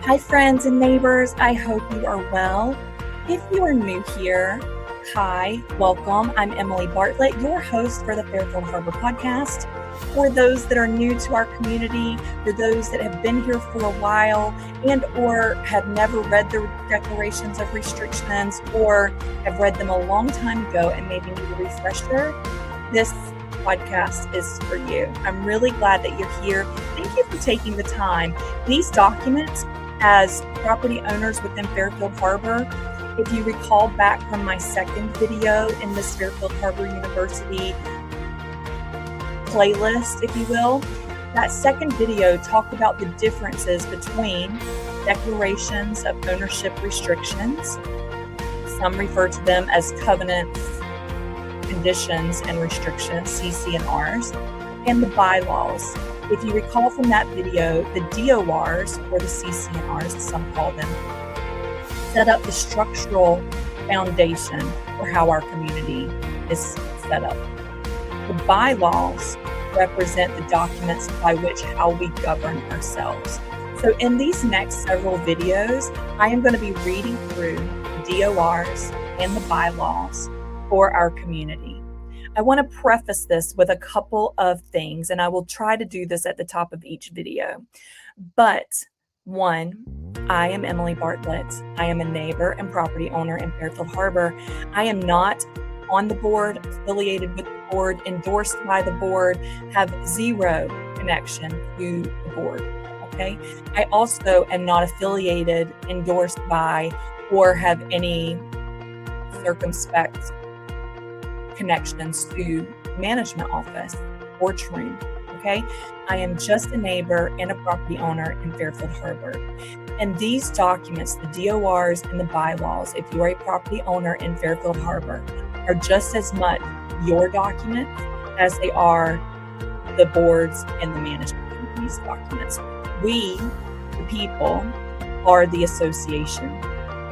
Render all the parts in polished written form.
Hi, friends and neighbors. I hope you are well. If you are new here, hi, welcome. I'm Emily Bartlett, your host for the Fairfield Harbour podcast. For those that are new to our community, for those that have been here for a while and or have never read the declarations of restrictions or have read them a long time ago and maybe need a refresher, this podcast is for you. I'm really glad that you're here. Thank you for taking the time. These documents, as property owners within Fairfield Harbour, if you recall back from my second video in this Fairfield Harbour University playlist, if you will, that second video talked about the differences between declarations of ownership restrictions. Some refer to them as covenants, conditions, and restrictions, CC&Rs, and the bylaws. If you recall from that video, the DORs, or the CC&Rs as some call them, set up the structural foundation for how our community is set up. The bylaws represent the documents by which how we govern ourselves. So in these next several videos, I am going to be reading through the DORs and the bylaws for our community. I want to preface this with a couple of things, and I will try to do this at the top of each video. But one, I am Emily Bartlett. I am a neighbor and property owner in Fairfield Harbour. I am not on the board, affiliated with the board, endorsed by the board, have zero connection to the board, okay? I also am not affiliated, endorsed by, or have any circumspect connections to management office or Troon, okay? I am just a neighbor and a property owner in Fairfield Harbour. And these documents, the DORs and the bylaws, if you are a property owner in Fairfield Harbour, are just as much your documents as they are the boards and the management company's documents. We, the people, are the association,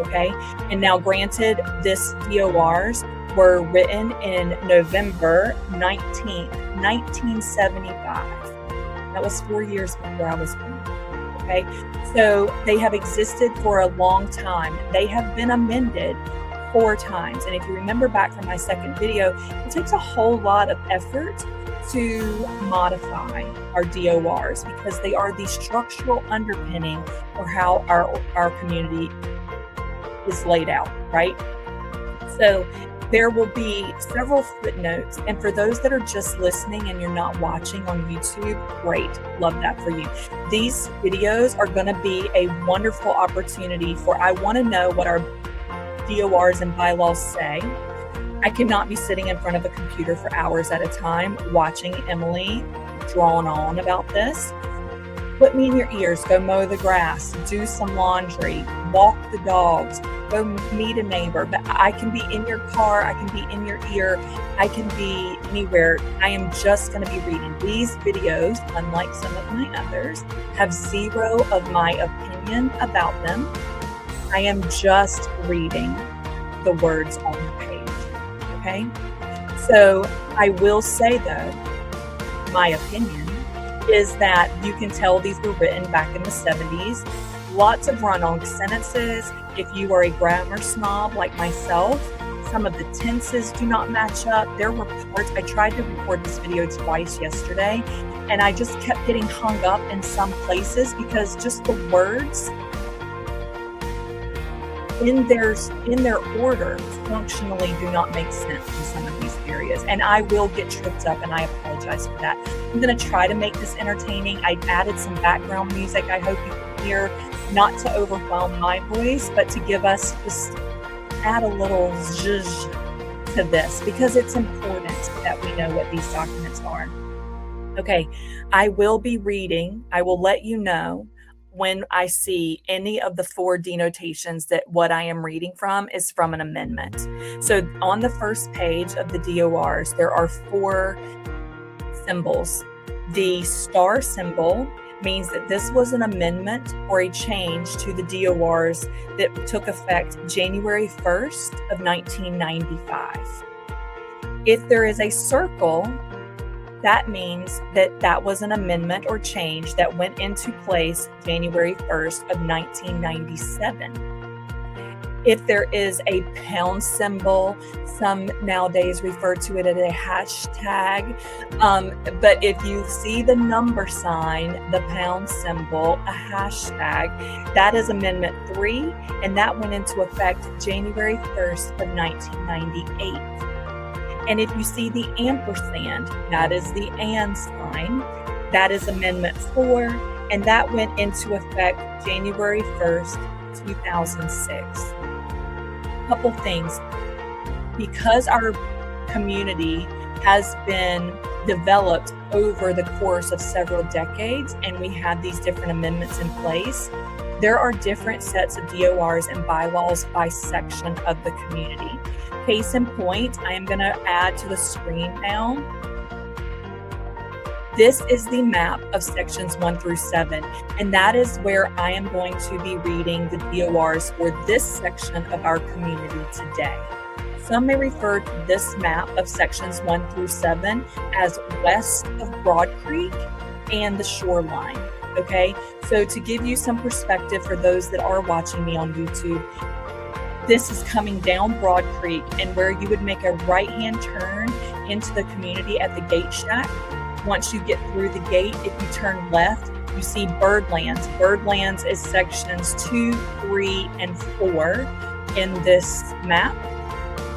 okay? And now granted, this DORs were written in November 19th, 1975. That was 4 years before I was born, okay? So they have existed for a long time. They have been amended 4 times. And if you remember back from my second video, it takes a whole lot of effort to modify our DORs because they are the structural underpinning for how our community is laid out, right? So there will be several footnotes, and for those that are just listening and you're not watching on YouTube, great, love that for you. These videos are going to be a wonderful opportunity for I want to know what our DORs and bylaws say. I cannot be sitting in front of a computer for hours at a time watching Emily drone on about this. Put me in your ears, go mow the grass, do some laundry, walk the dogs, go meet a neighbor. But I can be in your car, I can be in your ear, I can be anywhere. I am just going to be reading. These videos, unlike some of my others, have zero of my opinion about them. I am just reading the words on the page, okay? So I will say though, my opinion is that you can tell these were written back in the 70s. Lots of run-on sentences. If you are a grammar snob like myself, some of the tenses do not match up. There were parts, I tried to record this video twice yesterday, and I just kept getting hung up in some places because just the words in their order functionally do not make sense in some of these areas. And I will get tripped up, and I apologize for that. I'm going to try to make this entertaining. I added some background music I hope you can hear, not to overwhelm my voice, but to give us, just add a little zhuzh to this, because it's important that we know what these documents are. Okay, I will be reading. I will let you know when I see any of the 4 denotations that what I am reading from is from an amendment. So on the first page of the DORs, there are 4 symbols. The star symbol means that this was an amendment or a change to the DORs that took effect January 1st of 1995. If there is a circle, that means that that was an amendment or change that went into place January 1st of 1997. If there is a pound symbol, some nowadays refer to it as a hashtag, but if you see the number sign, the pound symbol, a hashtag, that is Amendment 3, and that went into effect January 1st of 1998. And if you see the ampersand, that is the and sign, that is Amendment 4, and that went into effect January 1st, 2006. Couple things. Because our community has been developed over the course of several decades and we have these different amendments in place, there are different sets of DORs and bylaws by section of the community. Case in point, I am going to add to the screen now. This is the map of sections 1 through 7, and that is where I am going to be reading the DORs for this section of our community today. Some may refer to this map of sections 1 through 7 as west of Broad Creek and the Shoreline, okay? So to give you some perspective for those that are watching me on YouTube, this is coming down Broad Creek, and where you would make a right-hand turn into the community at the Gate Shack. Once you get through the gate, if you turn left, you see Birdlands. Birdlands is sections 2, 3, and 4 in this map.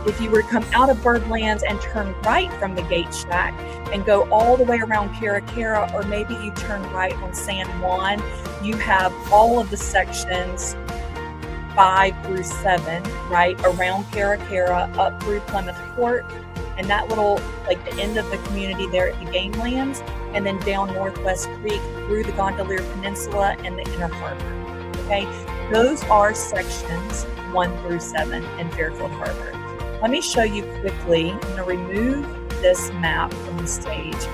If you were to come out of Birdlands and turn right from the Gate Shack and go all the way around Caracara, or maybe you turn right on San Juan, you have all of the sections 5 through 7, right, around Caracara, up through Plymouth Port, and that little, like the end of the community there at the Game Lands, and then down Northwest Creek through the Gondolier Peninsula and the Inner Harbor, okay? Those are sections 1 through 7 in Fairfield Harbour. Let me show you quickly. I'm going to remove this map from the stage.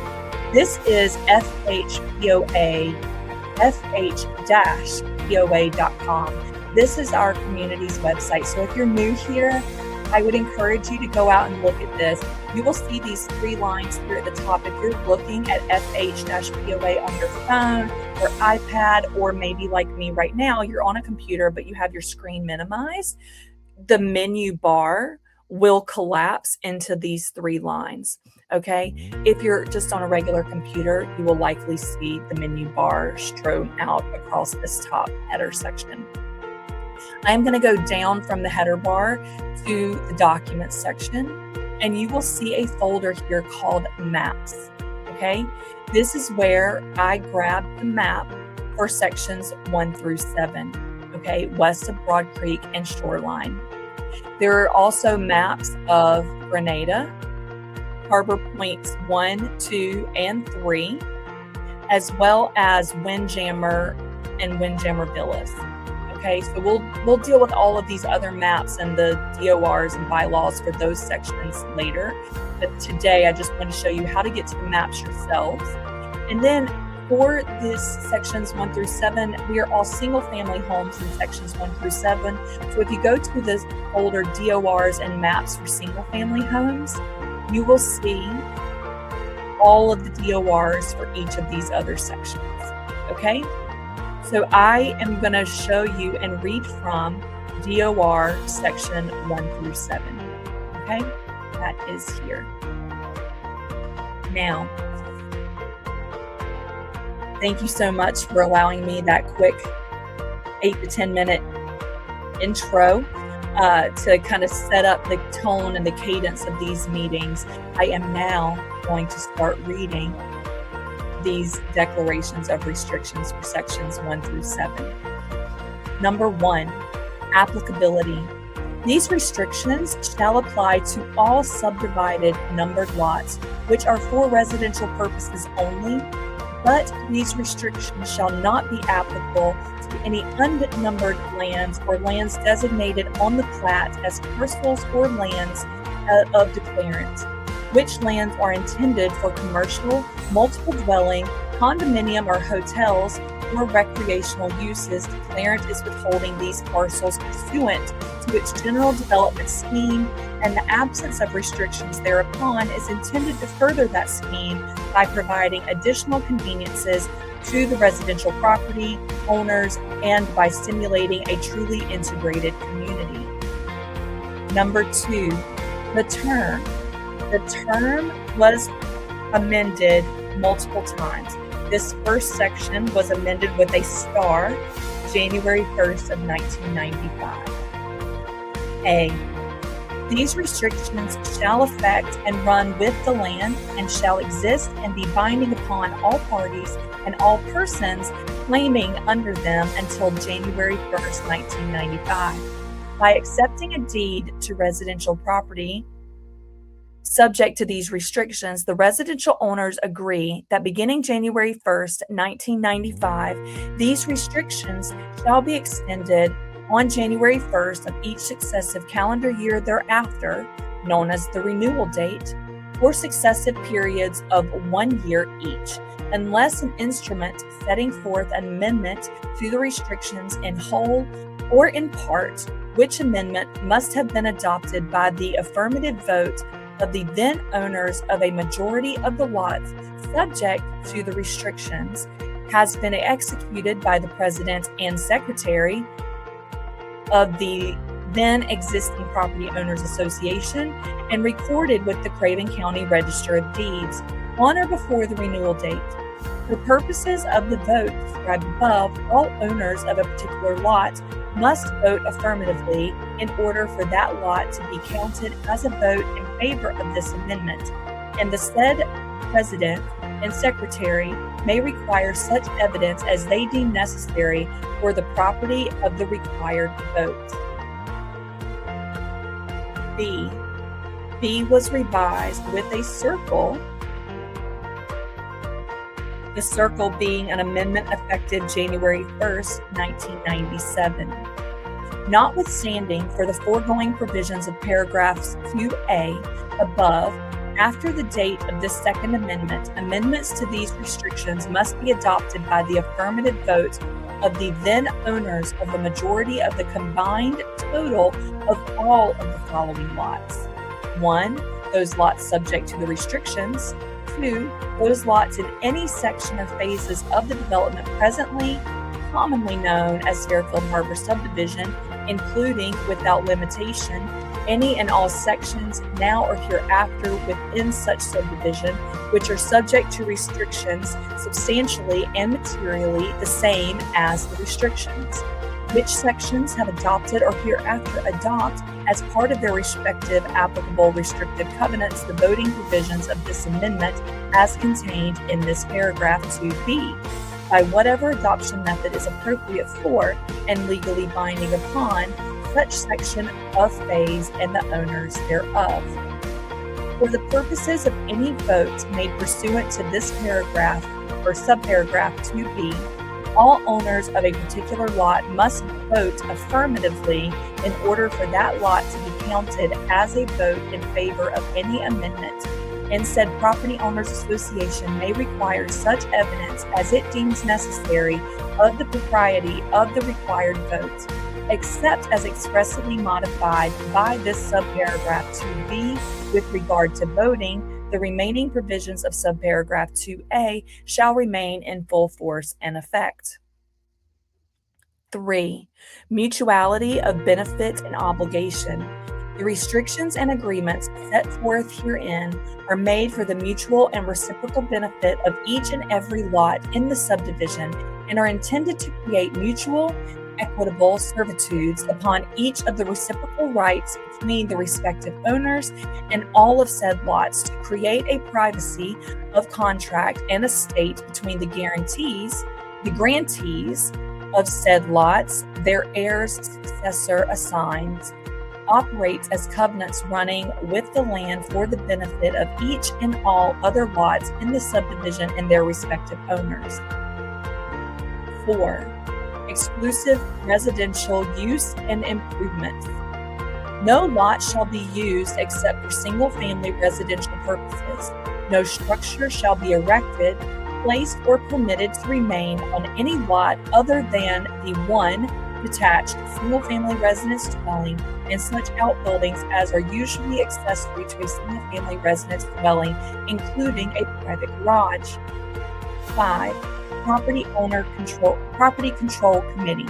This is FHPOA, fh-poa.com. This is our community's website. So if you're new here, I would encourage you to go out and look at this. You will see these 3 lines here at the top. If you're looking at FH-POA on your phone or iPad, or maybe like me right now, you're on a computer, but you have your screen minimized, the menu bar will collapse into these 3 lines, okay? If you're just on a regular computer, you will likely see the menu bar strewn out across this top header section. I'm going to go down from the header bar to the documents section, and you will see a folder here called Maps, okay? This is where I grabbed the map for sections 1 through 7, okay, west of Broad Creek and Shoreline. There are also maps of Grenada, Harbor Points 1, 2, and 3, as well as Windjammer and Windjammer Villas. Okay, so we'll deal with all of these other maps and the DORs and bylaws for those sections later. But today I just want to show you how to get to the maps yourselves. And then for this sections 1 through 7, we are all single family homes in sections 1 through 7. So if you go to this folder DORs and maps for single family homes, you will see all of the DORs for each of these other sections. Okay? So I am going to show you and read from DOR section 1 through 7. Okay? That is here. Now, thank you so much for allowing me that quick 8 to 10 minute intro to kind of set up the tone and the cadence of these meetings. I am now going to start reading these declarations of restrictions for sections 1 through 7. Number 1, applicability. These restrictions shall apply to all subdivided numbered lots, which are for residential purposes only, but these restrictions shall not be applicable to any unnumbered lands or lands designated on the plat as parcels or lands of declarant, which lands are intended for commercial, multiple dwelling, condominium or hotels, or recreational uses, declarant is withholding these parcels pursuant to its general development scheme, and the absence of restrictions thereupon is intended to further that scheme by providing additional conveniences to the residential property owners and by stimulating a truly integrated community. Number 2, the term. The term was amended multiple times. This first section was amended with a star, January 1st of 1995. A. These restrictions shall affect and run with the land and shall exist and be binding upon all parties and all persons claiming under them until January 1st, 1995. By accepting a deed to residential property, subject to these restrictions, the residential owners agree that beginning January 1st, 1995, these restrictions shall be extended on January 1st of each successive calendar year thereafter, known as the renewal date, for successive periods of 1 year each, unless an instrument setting forth an amendment to the restrictions in whole or in part, which amendment must have been adopted by the affirmative vote of the then owners of a majority of the lots subject to the restrictions, has been executed by the President and Secretary of the then existing Property Owners Association and recorded with the Craven County Register of Deeds on or before the renewal date. For purposes of the vote described above, all owners of a particular lot must vote affirmatively in order for that lot to be counted as a vote in favor of this amendment, and the said President and Secretary may require such evidence as they deem necessary for the property of the required vote. B. B was revised with a circle, the circle being an amendment effective January 1st, 1997. Notwithstanding for the foregoing provisions of paragraphs 2A above, after the date of this second amendment, amendments to these restrictions must be adopted by the affirmative vote of the then owners of the majority of the combined total of all of the following lots. 1. Those lots subject to the restrictions. 2. Those lots in any section or phases of the development presently commonly known as Fairfield Harbour Subdivision, including, without limitation, any and all sections now or hereafter within such subdivision which are subject to restrictions substantially and materially the same as the restrictions, which sections have adopted or hereafter adopt as part of their respective applicable restrictive covenants the voting provisions of this amendment as contained in this paragraph 2b, by whatever adoption method is appropriate for and legally binding upon such section of phase and the owners thereof. For the purposes of any vote made pursuant to this paragraph or subparagraph 2b, all owners of a particular lot must vote affirmatively in order for that lot to be counted as a vote in favor of any amendment, and said Property Owners Association may require such evidence as it deems necessary of the propriety of the required vote, except as expressly modified by this subparagraph 2b with regard to voting. The remaining provisions of subparagraph 2a shall remain in full force and effect. 3. Mutuality of benefit and obligation. The restrictions and agreements set forth herein are made for the mutual and reciprocal benefit of each and every lot in the subdivision and are intended to create mutual, equitable servitudes upon each of the reciprocal rights between the respective owners and all of said lots, to create a privacy of contract and estate between the grantees of said lots, their heirs, successor assigns, operates as covenants running with the land for the benefit of each and all other lots in the subdivision and their respective owners. 4. Exclusive residential use and improvements. No lot shall be used except for single-family residential purposes. No structure shall be erected placed or permitted to remain on any lot other than the one detached single-family residence dwelling and such outbuildings as are usually accessory to a single-family residence dwelling, including a private garage. 5. Property Control Committee.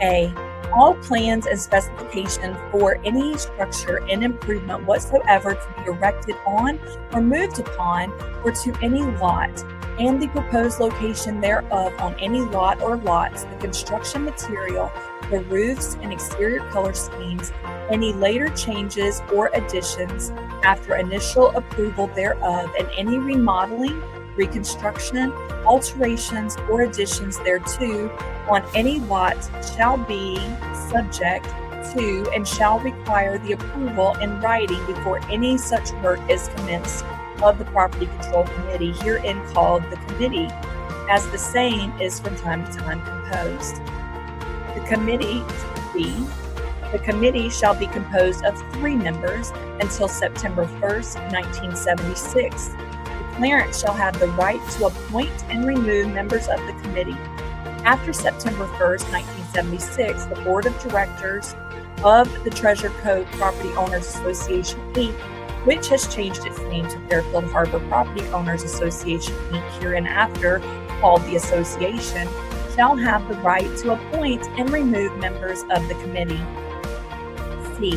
A. All plans and specifications for any structure and improvement whatsoever to be erected on or moved upon or to any lot, and the proposed location thereof on any lot or lots, the construction material, the roofs and exterior color schemes, any later changes or additions after initial approval thereof, and any remodeling, reconstruction, alterations, or additions thereto on any lot shall be subject to and shall require the approval in writing before any such work is commenced of the Property Control Committee, herein called the Committee, as the same is from time to time composed. The committee shall be composed of 3 members until September 1st, 1976. The declarant shall have the right to appoint and remove members of the committee. After September 1st, 1976, the Board of Directors of the Treasure Cove Property Owners Association, Inc., which has changed its name to Fairfield Harbour Property Owners Association, Inc., hereinafter called the Association, shall have the right to appoint and remove members of the committee. C.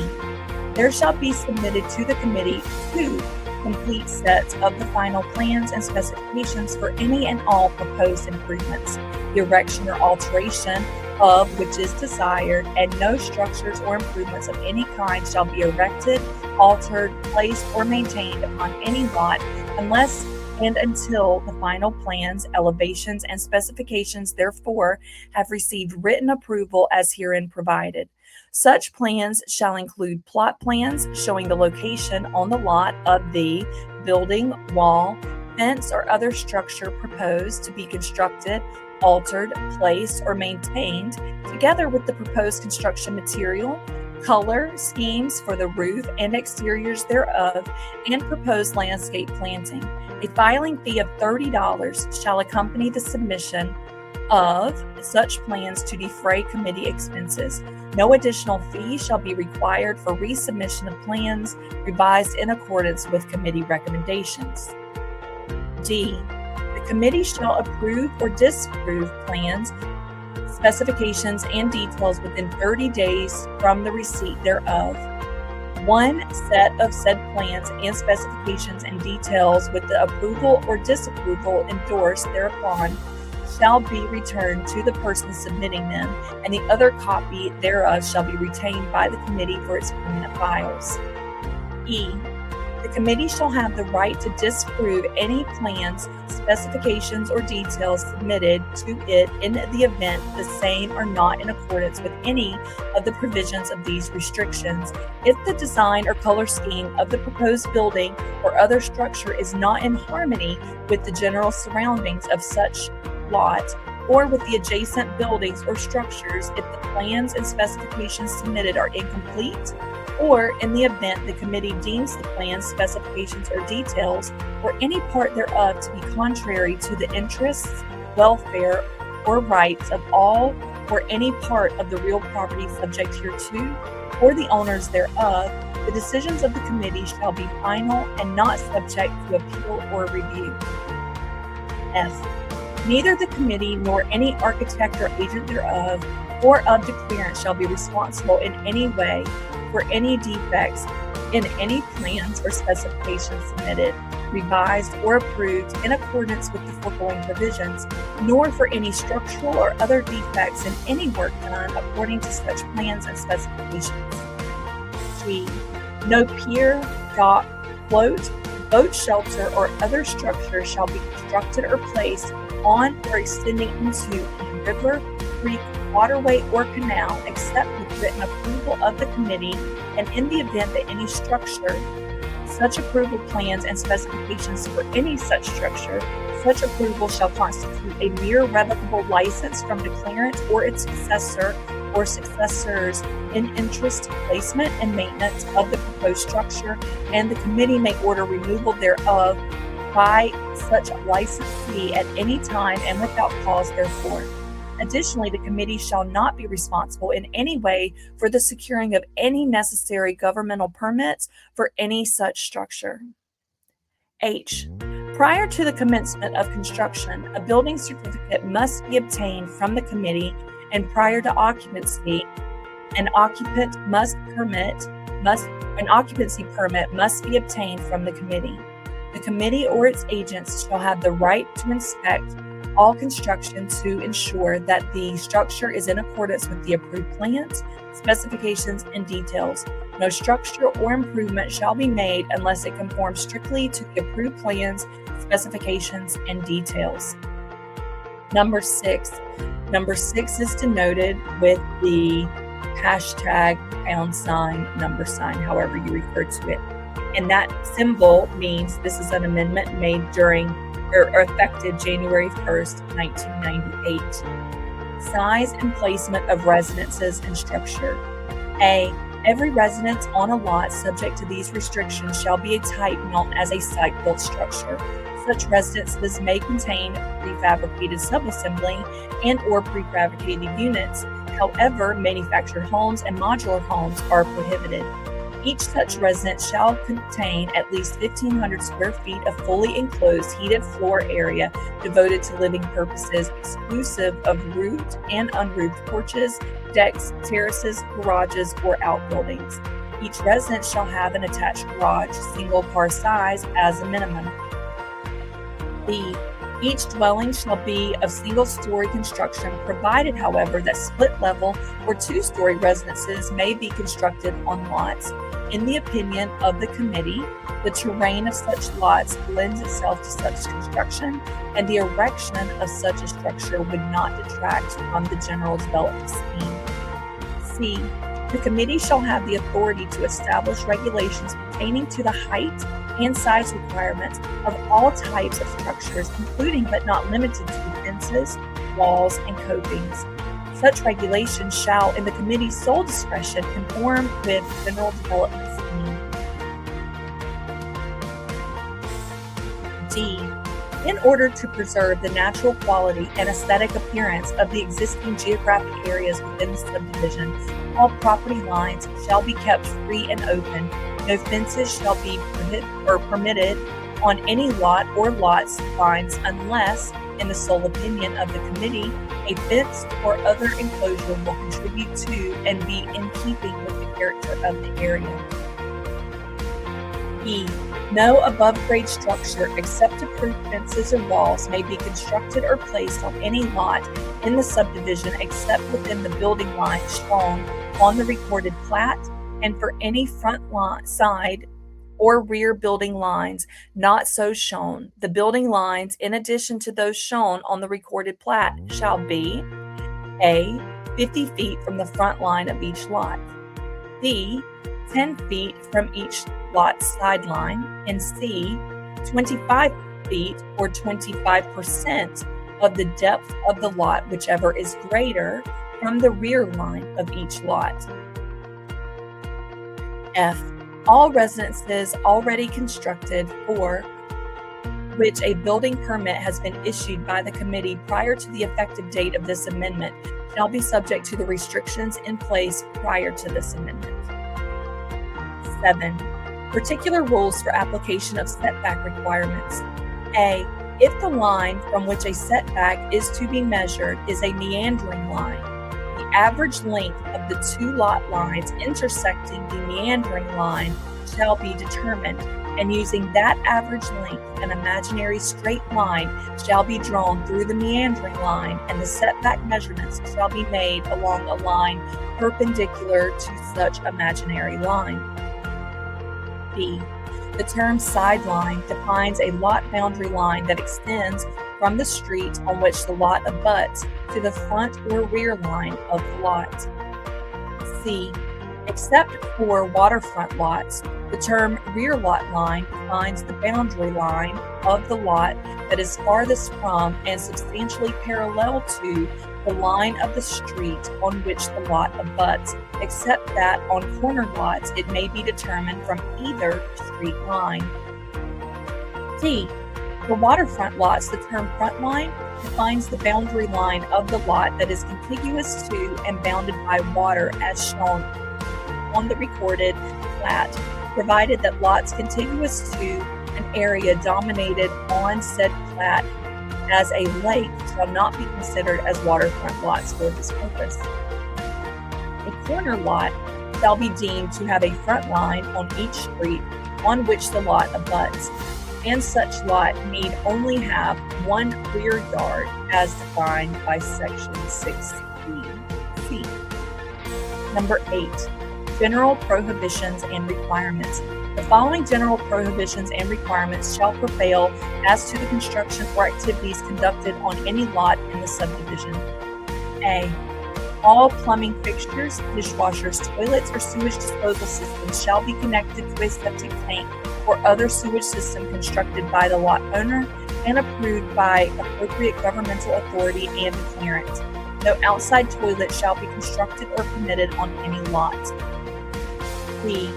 There shall be submitted to the committee 2 complete sets of the final plans and specifications for any and all proposed improvements, the erection or alteration of which is desired, and no structures or improvements of any kind shall be erected, altered, placed, or maintained upon any lot unless and until the final plans, elevations, and specifications therefor have received written approval as herein provided. Such plans shall include plot plans showing the location on the lot of the building, wall, fence, or other structure proposed to be constructed, altered, placed, or maintained, together with the proposed construction material, color schemes for the roof and exteriors thereof, and proposed landscape planting. A filing fee of $30 shall accompany the submission of such plans to defray committee expenses. No additional fee shall be required for resubmission of plans revised in accordance with committee recommendations. D. The committee shall approve or disapprove plans, specifications, and details within 30 days from the receipt thereof. One set of said plans and specifications and details with the approval or disapproval endorsed thereupon shall be returned to the person submitting them, and the other copy thereof shall be retained by the committee for its permanent files. E. The committee shall have the right to disapprove any plans, specifications, or details submitted to it in the event the same are not in accordance with any of the provisions of these restrictions, if the design or color scheme of the proposed building or other structure is not in harmony with the general surroundings of such lot, or with the adjacent buildings or structures, if the plans and specifications submitted are incomplete, or in the event the committee deems the plans, specifications, or details, or any part thereof to be contrary to the interests, welfare, or rights of all or any part of the real property subject hereto, or the owners thereof, the decisions of the committee shall be final and not subject to appeal or review. F. Neither the committee nor any architect or agent thereof or of declarant shall be responsible in any way for any defects in any plans or specifications submitted, revised, or approved in accordance with the foregoing provisions, nor for any structural or other defects in any work done according to such plans and specifications. G. No pier, dock, float, boat shelter, or other structure shall be constructed or placed on or extending into any river, creek, waterway, or canal, except with written approval of the committee, and in the event that any structure, such approval plans and specifications for any such structure, such approval shall constitute a mere revocable license from declarant or its successor or successors in interest, placement, and maintenance of the proposed structure, and the committee may order removal thereof by such licensee at any time and without cause therefor. Additionally, the committee shall not be responsible in any way for the securing of any necessary governmental permits for any such structure. H. Prior to the commencement of construction, a building certificate must be obtained from the committee, and prior to occupancy, an occupancy permit must be obtained from the committee. The committee or its agents shall have the right to inspect all construction to ensure that the structure is in accordance with the approved plans, specifications, and details. No structure or improvement shall be made unless it conforms strictly to the approved plans, specifications, and details. Number 6. Number 6 is denoted with the hashtag #number sign, however you refer to it. And that symbol means this is an amendment made during or effective January 1st, 1998. Size and placement of residences and structure. A. Every residence on a lot subject to these restrictions shall be a type known as a site-built structure. Such residences may contain prefabricated subassembly and or prefabricated units. However, manufactured homes and modular homes are prohibited. Each such residence shall contain at least 1,500 square feet of fully enclosed heated floor area devoted to living purposes, exclusive of roofed and unroofed porches, decks, terraces, garages, or outbuildings. Each residence shall have an attached garage, single car size, as a minimum. B. Each dwelling shall be of single-story construction, provided, however, that split-level or two-story residences may be constructed on lots. In the opinion of the committee, the terrain of such lots lends itself to such construction, and the erection of such a structure would not detract from the general development scheme. C. The committee shall have the authority to establish regulations pertaining to the height and size requirements of all types of structures, including but not limited to fences, walls, and copings. Such regulations shall, in the committee's sole discretion, conform with general development scheme. D. In order to preserve the natural quality and aesthetic appearance of the existing geographic areas within the subdivision, all property lines shall be kept free and open. No fences shall be permitted on any lot or lots lines unless, in the sole opinion of the committee, a fence or other enclosure will contribute to and be in keeping with the character of the area. E. No above-grade structure except approved fences or walls may be constructed or placed on any lot in the subdivision except within the building line shown on the recorded plat, and for any front side or rear building lines not so shown. The building lines, in addition to those shown on the recorded plat, shall be A. 50 feet from the front line of each lot, B. 10 feet from each lot's sideline, and C. 25 feet or 25% of the depth of the lot, whichever is greater, from the rear line of each lot. F. All residences already constructed for which a building permit has been issued by the committee prior to the effective date of this amendment shall be subject to the restrictions in place prior to this amendment. 7. Particular rules for application of setback requirements. A. If the line from which a setback is to be measured is a meandering line, the average length of the two lot lines intersecting the meandering line shall be determined, and using that average length, an imaginary straight line shall be drawn through the meandering line, and the setback measurements shall be made along a line perpendicular to such imaginary line. B. The term sideline defines a lot boundary line that extends from the street on which the lot abuts to the front or rear line of the lot. C. Except for waterfront lots, the term rear lot line defines the boundary line of the lot that is farthest from and substantially parallel to the line of the street on which the lot abuts, except that on corner lots it may be determined from either street line. D. For waterfront lots, the term front line defines the boundary line of the lot that is contiguous to and bounded by water as shown on the recorded plat, provided that lots contiguous to an area dominated on said plat as a lake shall not be considered as waterfront lots for this purpose. A corner lot shall be deemed to have a front line on each street on which the lot abuts, and such lot need only have one rear yard as defined by section 6B(c). Number 8. General prohibitions and requirements. The following general prohibitions and requirements shall prevail as to the construction or activities conducted on any lot in the subdivision. A. All plumbing fixtures, dishwashers, toilets, or sewage disposal systems shall be connected to a septic tank or other sewage system constructed by the lot owner and approved by appropriate governmental authority and declarant. No outside toilet shall be constructed or permitted on any lot. B.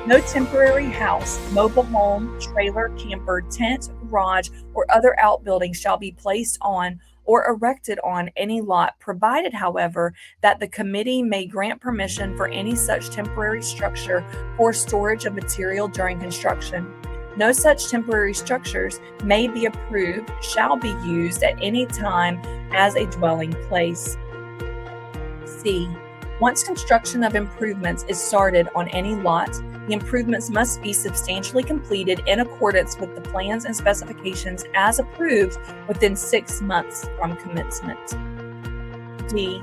No temporary house, mobile home, trailer, camper, tent, garage, or other outbuilding shall be placed on or erected on any lot, provided, however, that the committee may grant permission for any such temporary structure for storage of material during construction. No such temporary structures may be approved, shall be used at any time as a dwelling place. C. Once construction of improvements is started on any lot, the improvements must be substantially completed in accordance with the plans and specifications as approved within 6 months from commencement. D.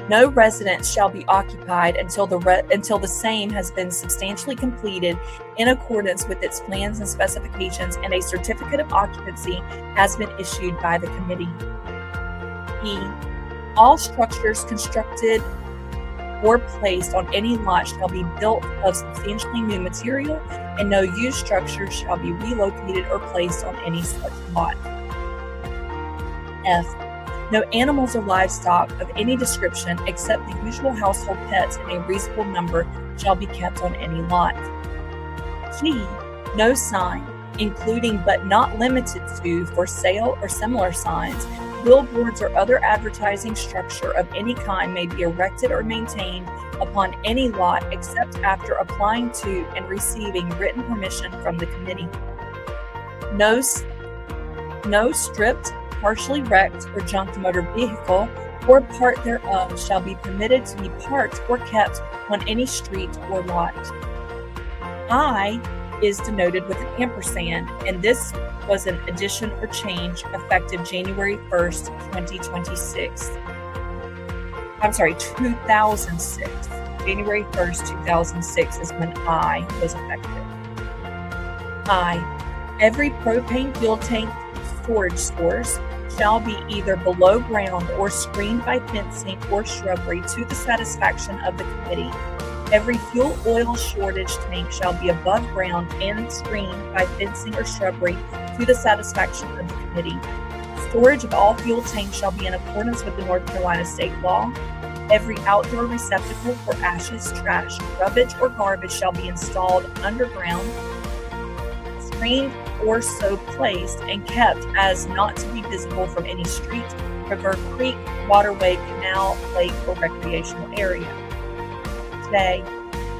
No residence shall be occupied until the same has been substantially completed in accordance with its plans and specifications, and a certificate of occupancy has been issued by the committee. E. All structures constructed or placed on any lot shall be built of substantially new material, and no used structures shall be relocated or placed on any such lot. F. No animals or livestock of any description except the usual household pets in a reasonable number shall be kept on any lot. G. No sign, including but not limited to for sale or similar signs, billboards, or other advertising structure of any kind may be erected or maintained upon any lot except after applying to and receiving written permission from the committee. No stripped, partially wrecked, or junked motor vehicle or part thereof shall be permitted to be parked or kept on any street or lot. I is denoted with an ampersand, and this was an addition or change effective January 1st, 2006. January 1st, 2006 is when I was effective. I. Every propane fuel tank storage stores shall be either below ground or screened by fencing or shrubbery to the satisfaction of the committee. Every fuel oil shortage tank shall be above ground and screened by fencing or shrubbery to the satisfaction of the committee. Storage of all fuel tanks shall be in accordance with the North Carolina state law. Every outdoor receptacle for ashes, trash, rubbish, or garbage shall be installed underground, screened or so placed, and kept as not to be visible from any street, river, creek, waterway, canal, lake, or recreational area. Today,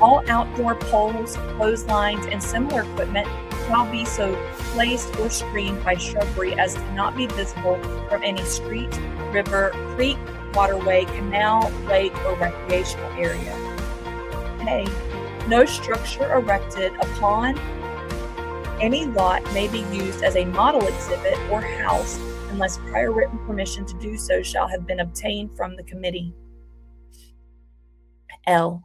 all outdoor poles, clotheslines, and similar equipment shall be so placed or screened by shrubbery as to not be visible from any street, river, creek, waterway, canal, lake, or recreational area. A. No structure erected upon any lot may be used as a model exhibit or house unless prior written permission to do so shall have been obtained from the committee. L.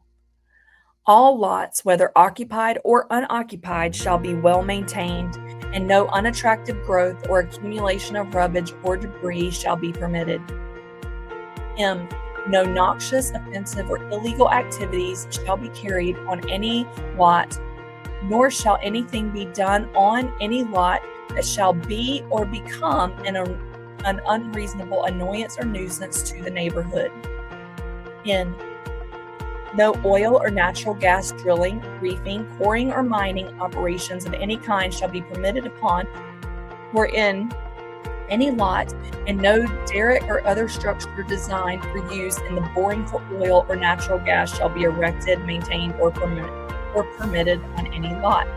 All lots, whether occupied or unoccupied, shall be well maintained, and no unattractive growth or accumulation of rubbish or debris shall be permitted. M. No noxious, offensive, or illegal activities shall be carried on any lot, nor shall anything be done on any lot that shall be or become an unreasonable annoyance or nuisance to the neighborhood. N. No oil or natural gas drilling, reefing, quarrying, or mining operations of any kind shall be permitted upon or in any lot, and no derrick or other structure designed for use in the boring for oil or natural gas shall be erected, maintained, or permitted on any lot.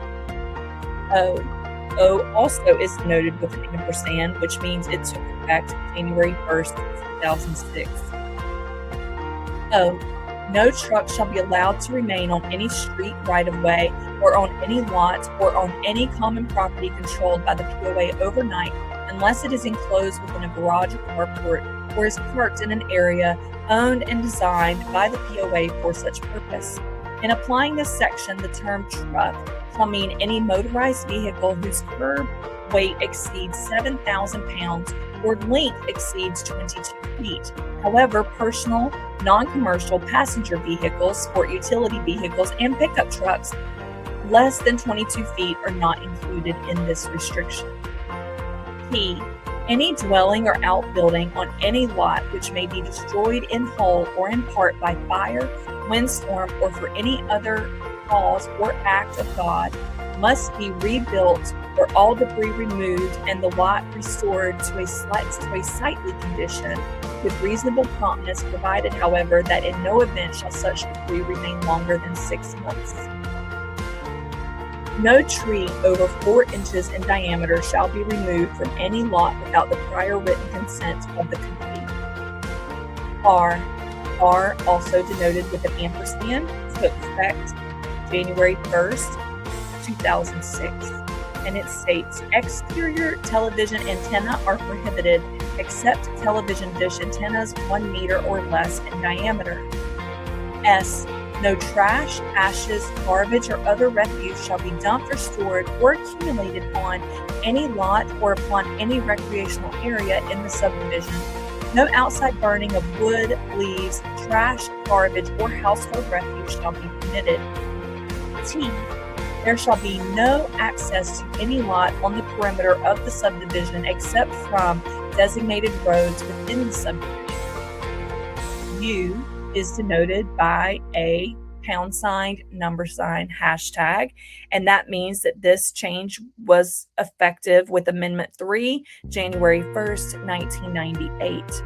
O also is denoted with an ampersand, which means it took effect January 1st, 2006. O. No truck shall be allowed to remain on any street right-of-way or on any lot or on any common property controlled by the POA overnight unless it is enclosed within a garage or carport or is parked in an area owned and designed by the POA for such purpose. In applying this section, the term truck shall mean any motorized vehicle whose curb weight exceeds 7,000 pounds or length exceeds 22 feet. However, personal, non-commercial passenger vehicles, sport utility vehicles, and pickup trucks less than 22 feet are not included in this restriction. P. Any dwelling or outbuilding on any lot which may be destroyed in whole or in part by fire, windstorm, or for any other cause or act of God must be rebuilt or all debris removed and the lot restored to a sightly condition with reasonable promptness, provided, however, that in no event shall such debris remain longer than 6 months. No tree over 4 inches in diameter shall be removed from any lot without the prior written consent of the company. R also denoted with an ampersand, took effect January 1st, 2006, and it states exterior television antenna are prohibited except television dish antennas 1 meter or less in diameter. S. No trash, ashes, garbage, or other refuse shall be dumped or stored or accumulated on any lot or upon any recreational area in the subdivision. No outside burning of wood, leaves, trash, garbage, or household refuse shall be permitted. T. There shall be no access to any lot on the perimeter of the subdivision except from designated roads within the subdivision. U is denoted by a #, hashtag, and that means that this change was effective with Amendment 3, January 1st, 1998.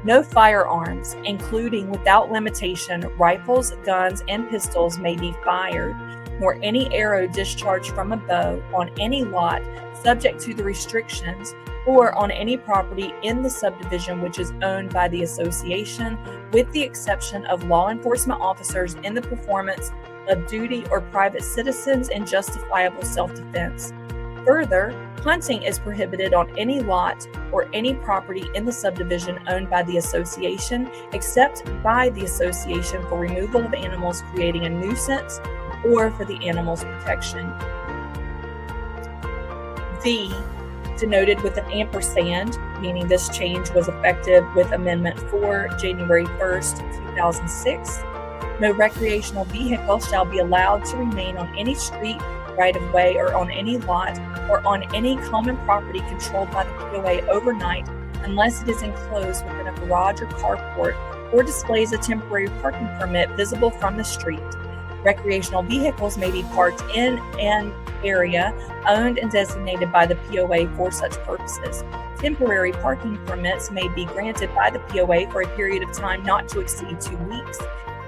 No firearms, including without limitation rifles, guns, and pistols, may be fired, nor any arrow discharged from a bow on any lot subject to the restrictions or on any property in the subdivision which is owned by the association, with the exception of law enforcement officers in the performance of duty or private citizens in justifiable self-defense. Further, hunting is prohibited on any lot or any property in the subdivision owned by the association, except by the association for removal of animals creating a nuisance or for the animal's protection. V, denoted with an ampersand, meaning this change was effective with Amendment 4, January 1st, 2006. No recreational vehicle shall be allowed to remain on any street, right-of-way, or on any lot, or on any common property controlled by the POA overnight, unless it is enclosed within a garage or carport, or displays a temporary parking permit visible from the street. Recreational vehicles may be parked in an area owned and designated by the POA for such purposes. Temporary parking permits may be granted by the POA for a period of time not to exceed 2 weeks.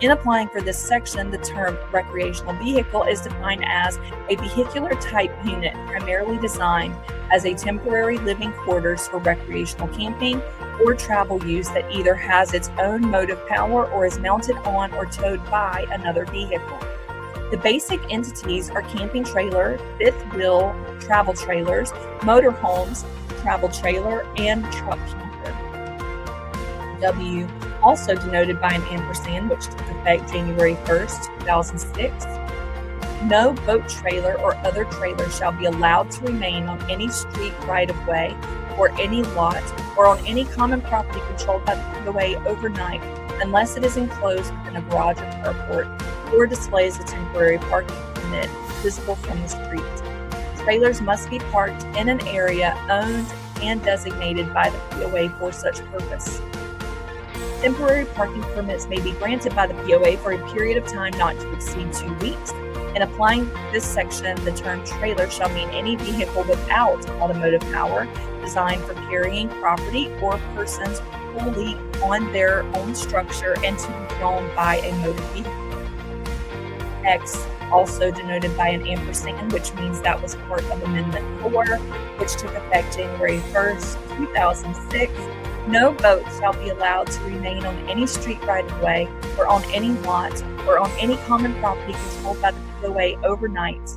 In applying for this section, the term recreational vehicle is defined as a vehicular type unit primarily designed as a temporary living quarters for recreational camping or travel use that either has its own motive power or is mounted on or towed by another vehicle. The basic entities are camping trailer, fifth wheel travel trailers, motorhomes, travel trailer, and truck camper. W, also denoted by an ampersand, which took effect January 1st, 2006. No boat trailer or other trailer shall be allowed to remain on any street right-of-way or any lot or on any common property controlled by the POA overnight unless it is enclosed within a garage or carport or displays a temporary parking permit visible from the street. Trailers must be parked in an area owned and designated by the POA for such purpose. Temporary parking permits may be granted by the POA for a period of time not to exceed 2 weeks. In applying this section, the term trailer shall mean any vehicle without automotive power designed for carrying property or persons wholly on their own structure and to be drawn by a motor vehicle. X, also denoted by an ampersand, which means that was part of Amendment 4, which took effect January 1st, 2006. No boat shall be allowed to remain on any street right-of-way or on any lot or on any common property controlled by the POA overnight,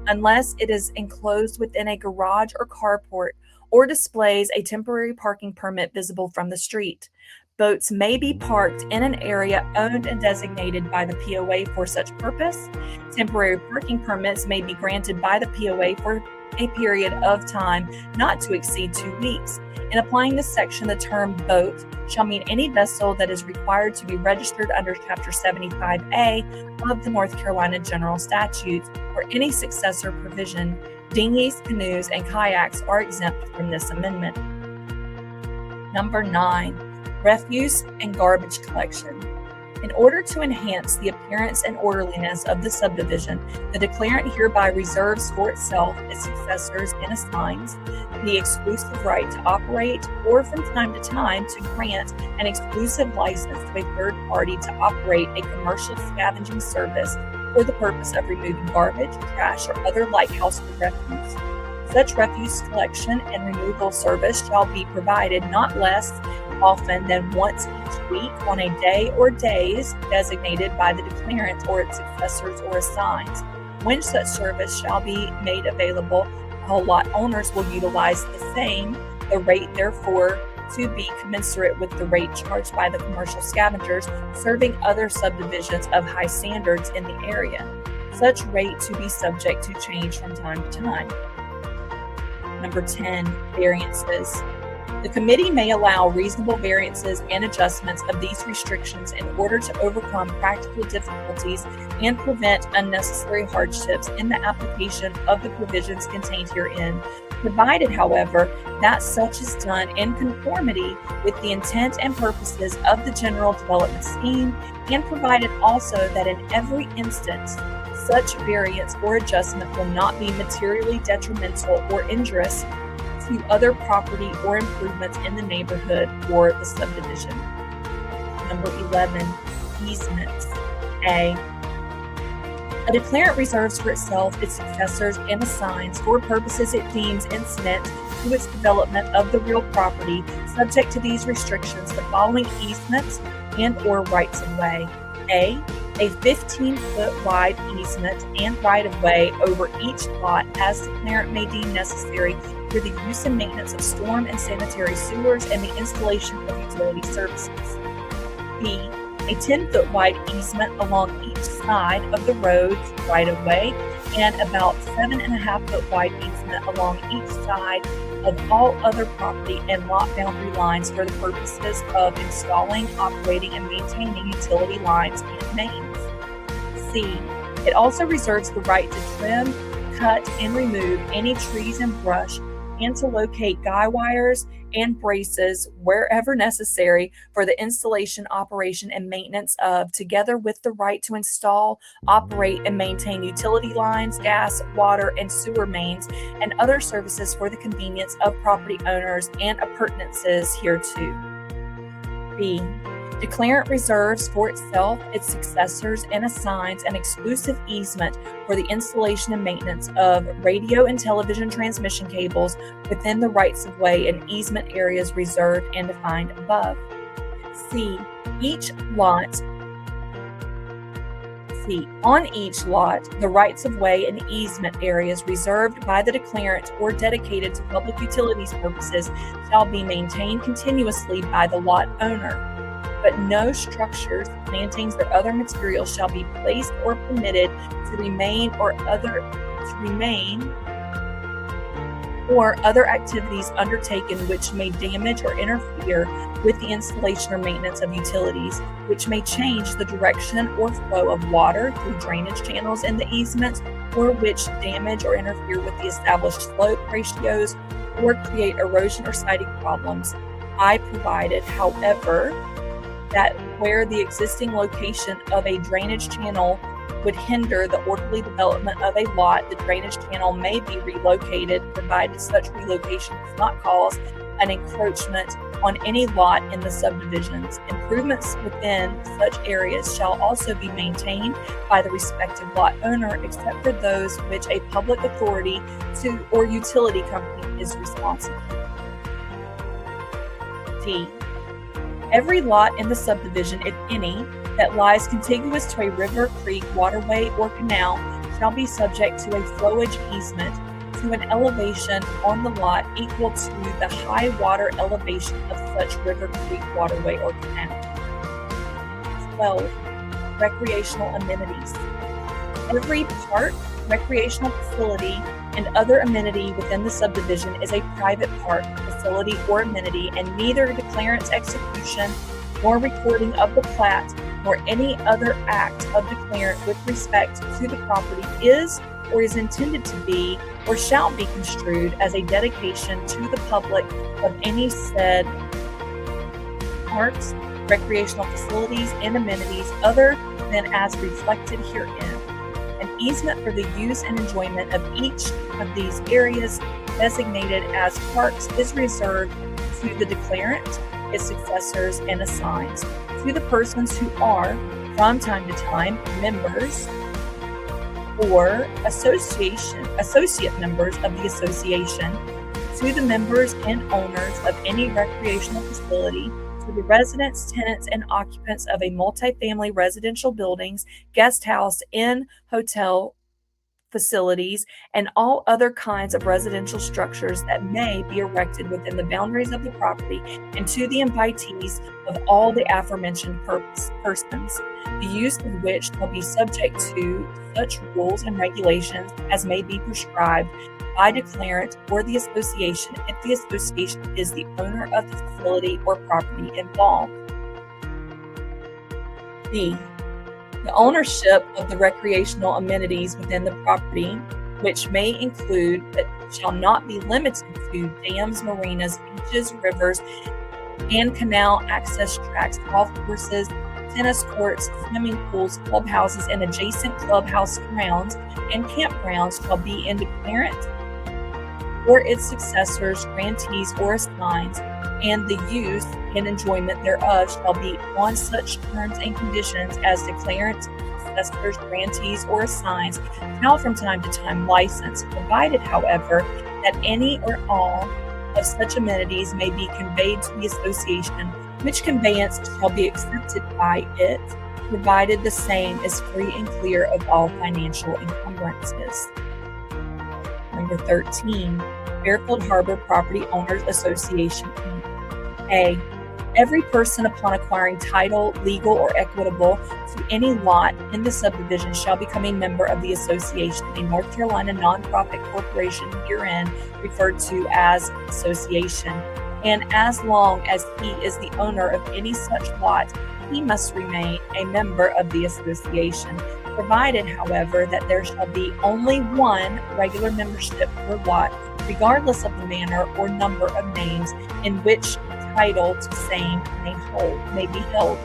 unless it is enclosed within a garage or carport or displays a temporary parking permit visible from the street. Boats may be parked in an area owned and designated by the POA for such purpose. Temporary parking permits may be granted by the POA for a period of time not to exceed 2 weeks. In applying this section, the term boat shall mean any vessel that is required to be registered under Chapter 75A of the North Carolina General Statutes or any successor provision. Dinghies, canoes, and kayaks are exempt from this amendment. Number 9. Refuse and garbage collection. In order to enhance the appearance and orderliness of the subdivision, the declarant hereby reserves for itself, its successors, and assigns the exclusive right to operate or from time to time to grant an exclusive license to a third party to operate a commercial scavenging service for the purpose of removing garbage, trash, or other light household refuse. Such refuse collection and removal service shall be provided not less often than once each week on a day or days designated by the declarant or its successors or assigns. When such service shall be made available, all lot owners will utilize the same, the rate therefore to be commensurate with the rate charged by the commercial scavengers serving other subdivisions of high standards in the area. Such rate to be subject to change from time to time. Number 10, variances. The committee may allow reasonable variances and adjustments of these restrictions in order to overcome practical difficulties and prevent unnecessary hardships in the application of the provisions contained herein, provided, however, that such is done in conformity with the intent and purposes of the general development scheme, and provided also that in every instance such variance or adjustment will not be materially detrimental or injurious to other property or improvements in the neighborhood or the subdivision. Number 11, easements. A declarant reserves for itself, its successors, and assigns for purposes it deems incident to its development of the real property, subject to these restrictions, the following easements and or rights of way. A 15-foot wide easement and right-of-way over each lot as the declarant may deem necessary for the use and maintenance of storm and sanitary sewers and the installation of utility services. B, a 10-foot wide easement along each side of the road's right-of-way and about 7.5-foot wide easement along each side of all other property and lot boundary lines for the purposes of installing, operating, and maintaining utility lines and mains. C, it also reserves the right to trim, cut, and remove any trees and brush, and to locate guy wires and braces wherever necessary for the installation, operation, and maintenance of, together with the right to install, operate, and maintain utility lines, gas, water, and sewer mains, and other services for the convenience of property owners and appurtenances hereto. B, declarant reserves for itself, its successors, and assigns an exclusive easement for the installation and maintenance of radio and television transmission cables within the rights of way and easement areas reserved and defined above. C, on each lot, the rights of way and easement areas reserved by the declarant or dedicated to public utilities purposes shall be maintained continuously by the lot owner. But no structures, plantings, or other materials shall be placed or permitted to remain or other activities undertaken which may damage or interfere with the installation or maintenance of utilities, which may change the direction or flow of water through drainage channels in the easement, or which damage or interfere with the established slope ratios or create erosion or siting problems. I provided, however, that where the existing location of a drainage channel would hinder the orderly development of a lot, the drainage channel may be relocated, provided such relocation does not cause an encroachment on any lot in the subdivisions. Improvements within such areas shall also be maintained by the respective lot owner, except for those which a public authority or utility company is responsible. D. Every lot in the subdivision, if any, that lies contiguous to a river, creek, waterway, or canal shall be subject to a flowage easement to an elevation on the lot equal to the high water elevation of such river, creek, waterway, or canal. 12. Recreational amenities. Every park, recreational facility, and other amenity within the subdivision is a private park, facility, or amenity, and neither declarant's execution nor recording of the plat nor any other act of declarant with respect to the property is or is intended to be or shall be construed as a dedication to the public of any said parks, recreational facilities, and amenities other than as reflected herein. An easement for the use and enjoyment of each of these areas designated as parks is reserved to the declarant, its successors, and assigns to the persons who are, from time to time, members or associate members of the association, to the members and owners of any recreational facility, to the residents, tenants, and occupants of a multifamily residential buildings, guest house, inn, hotel facilities, and all other kinds of residential structures that may be erected within the boundaries of the property, and to the invitees of all the aforementioned persons, the use of which shall be subject to such rules and regulations as may be prescribed by declarant or the association if the association is the owner of the facility or property involved. B. The ownership of the recreational amenities within the property, which may include but shall not be limited to dams, marinas, beaches, rivers, and canal access tracts, golf courses, tennis courts, swimming pools, clubhouses, and adjacent clubhouse grounds and campgrounds shall be in declarant or its successors, grantees, or assigns, and the use and enjoyment thereof shall be on such terms and conditions as declarant, successors, grantees, or assigns shall from time to time license, provided, however, that any or all of such amenities may be conveyed to the association, which conveyance shall be accepted by it, provided the same is free and clear of all financial encumbrances. Number 13, Fairfield Harbour Property Owners Association. A. Every person upon acquiring title, legal or equitable, to any lot in the subdivision shall become a member of the association, a North Carolina nonprofit corporation herein referred to as association, and as long as he is the owner of any such lot, he must remain a member of the association, provided, however, that there shall be only one regular membership per lot, regardless of the manner or number of names in which title to same may be held.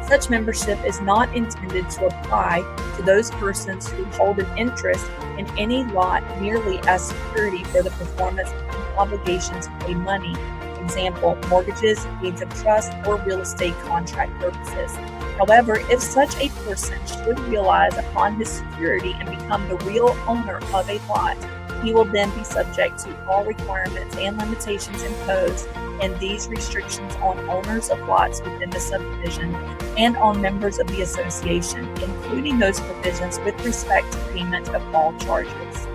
Such membership is not intended to apply to those persons who hold an interest in any lot merely as security for the performance of obligations to pay money, example, mortgages, deeds of trust, or real estate contract purposes. However, if such a person should realize upon his security and become the real owner of a lot, he will then be subject to all requirements and limitations imposed in these restrictions on owners of lots within the subdivision and on members of the association, including those provisions with respect to payment of all charges.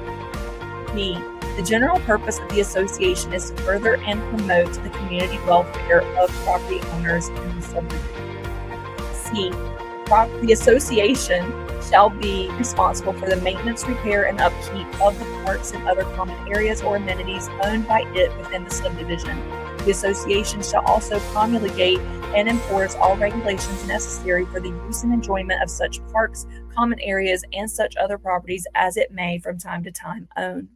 B. The general purpose of the association is to further and promote the community welfare of property owners in the subdivision. C. The association shall be responsible for the maintenance, repair, and upkeep of the parks and other common areas or amenities owned by it within the subdivision. The association shall also promulgate and enforce all regulations necessary for the use and enjoyment of such parks, common areas, and such other properties as it may from time to time own.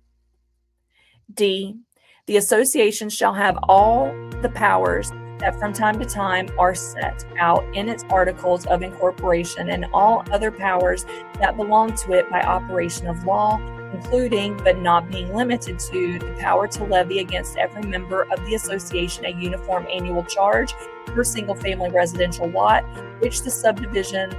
D. The association shall have all the powers that from time to time are set out in its articles of incorporation and all other powers that belong to it by operation of law, including but not being limited to the power to levy against every member of the association a uniform annual charge per single-family residential lot, which the subdivision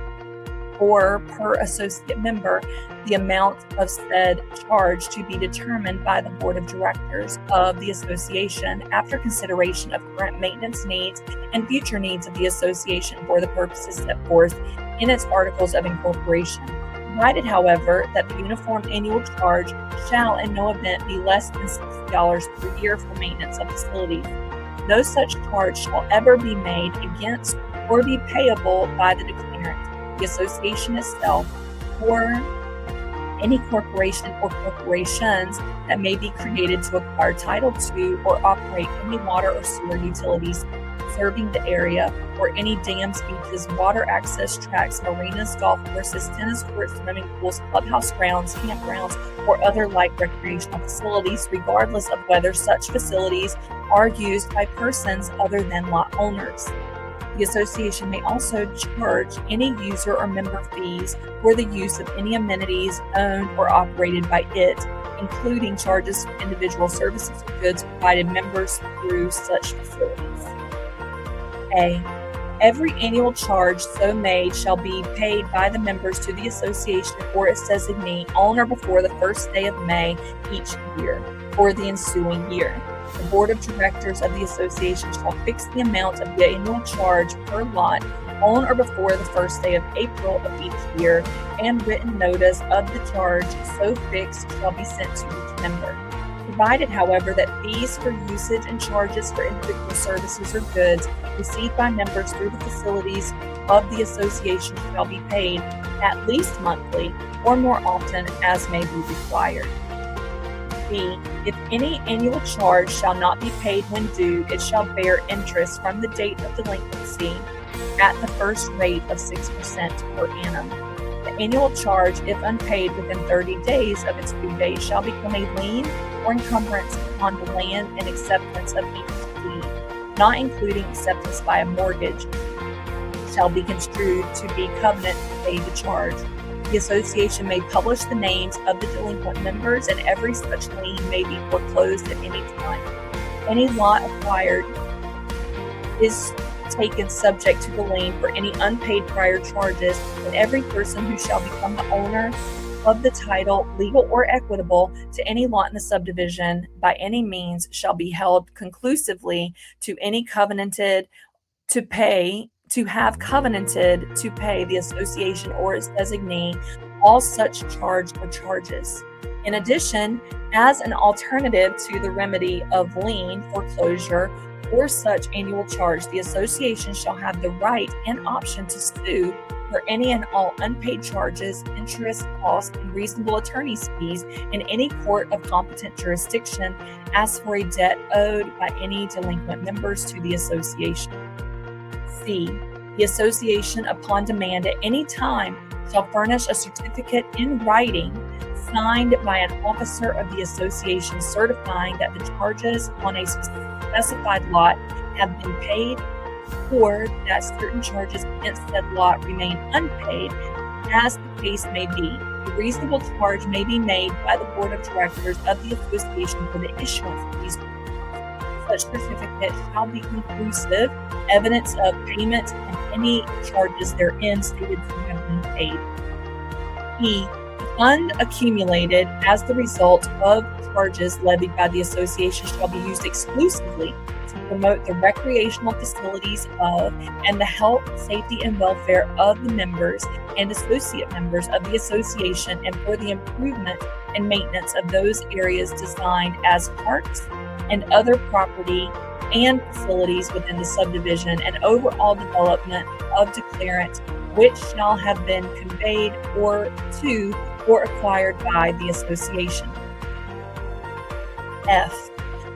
or per associate member, the amount of said charge to be determined by the board of directors of the association after consideration of current maintenance needs and future needs of the association for the purposes set forth in its articles of incorporation. Provided, however, that the uniform annual charge shall in no event be less than $60 per year for maintenance of facilities. No such charge shall ever be made against or be payable by the declarant, the association itself, or any corporation or corporations that may be created to acquire title to or operate any water or sewer utilities serving the area, or any dams, beaches, water access tracts, marinas, golf courses, tennis courts, swimming pools, clubhouse grounds, campgrounds, or other like recreational facilities, regardless of whether such facilities are used by persons other than lot owners. The association may also charge any user or member fees for the use of any amenities owned or operated by it, including charges for individual services or goods provided members through such facilities. A. Every annual charge so made shall be paid by the members to the association or its designee on or before the first day of May each year or the ensuing year. The board of directors of the association shall fix the amount of the annual charge per lot on or before the first day of April of each year, and written notice of the charge so fixed shall be sent to each member. Provided, however, that fees for usage and charges for individual services or goods received by members through the facilities of the association shall be paid at least monthly or more often as may be required. B. If any annual charge shall not be paid when due, it shall bear interest from the date of delinquency at the first rate of 6% per annum. The annual charge, if unpaid within 30 days of its due date, shall become a lien or encumbrance upon the land and acceptance of each lien, not including acceptance by a mortgage, shall be construed to be covenant to pay the charge. The association may publish the names of the delinquent members, and every such lien may be foreclosed at any time. Any lot acquired is taken subject to the lien for any unpaid prior charges, and every person who shall become the owner of the title, legal or equitable, to any lot in the subdivision by any means shall be held conclusively to any covenanted to have covenanted to pay the association or its designee all such charge or charges. In addition, as an alternative to the remedy of lien, foreclosure, or such annual charge, the association shall have the right and option to sue for any and all unpaid charges, interest, costs, and reasonable attorney's fees in any court of competent jurisdiction as for a debt owed by any delinquent members to the association. C. The association, upon demand at any time, shall furnish a certificate in writing signed by an officer of the association certifying that the charges on a specified lot have been paid, or that certain charges against said lot remain unpaid, as the case may be. A reasonable charge may be made by the board of directors of the association for the issuance of these. Such certificate shall be conclusive evidence of payment and any charges therein stated to have been paid. E. The fund accumulated as the result of charges levied by the association shall be used exclusively to promote the recreational facilities of and the health, safety, and welfare of the members and associate members of the association, and for the improvement and maintenance of those areas designed as parks and other property and facilities within the subdivision, and overall development of declarant which shall have been conveyed or to or acquired by the association. F.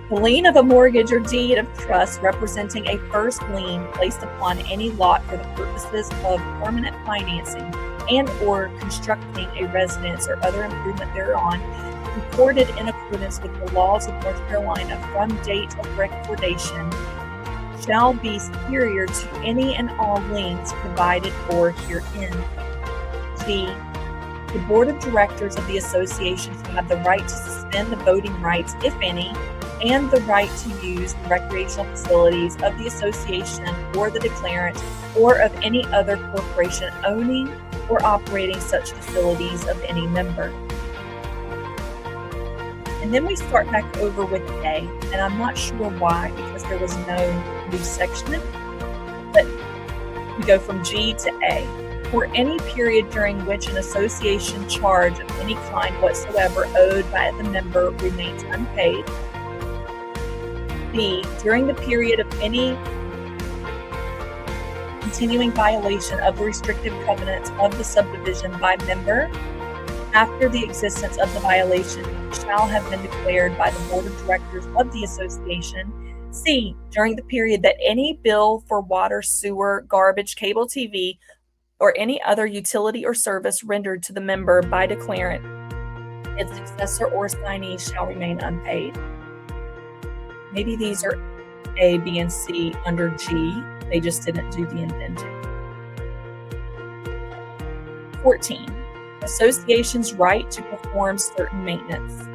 The lien of a mortgage or deed of trust representing a first lien placed upon any lot for the purposes of permanent financing and or constructing a residence or other improvement thereon, recorded in accordance with the laws of North Carolina from date of recordation shall be superior to any and all liens provided for herein. G. The Board of Directors of the Association shall have the right to suspend the voting rights, if any, and the right to use the recreational facilities of the association or the declarant or of any other corporation owning or operating such facilities of any member. And then we start back over with A, and I'm not sure why, because there was no new section, but we go from G to A. For any period during which an association charge of any kind whatsoever owed by the member remains unpaid. B. During the period of any continuing violation of the restrictive covenants of the subdivision by member, after the existence of the violation shall have been declared by the Board of Directors of the Association. C. During the period that any bill for water, sewer, garbage, cable TV, or any other utility or service rendered to the member by declarant, its successor or assignee shall remain unpaid. Maybe these are A, B, and C under G. They just didn't do the indenting. 14. Association's right to perform certain maintenance.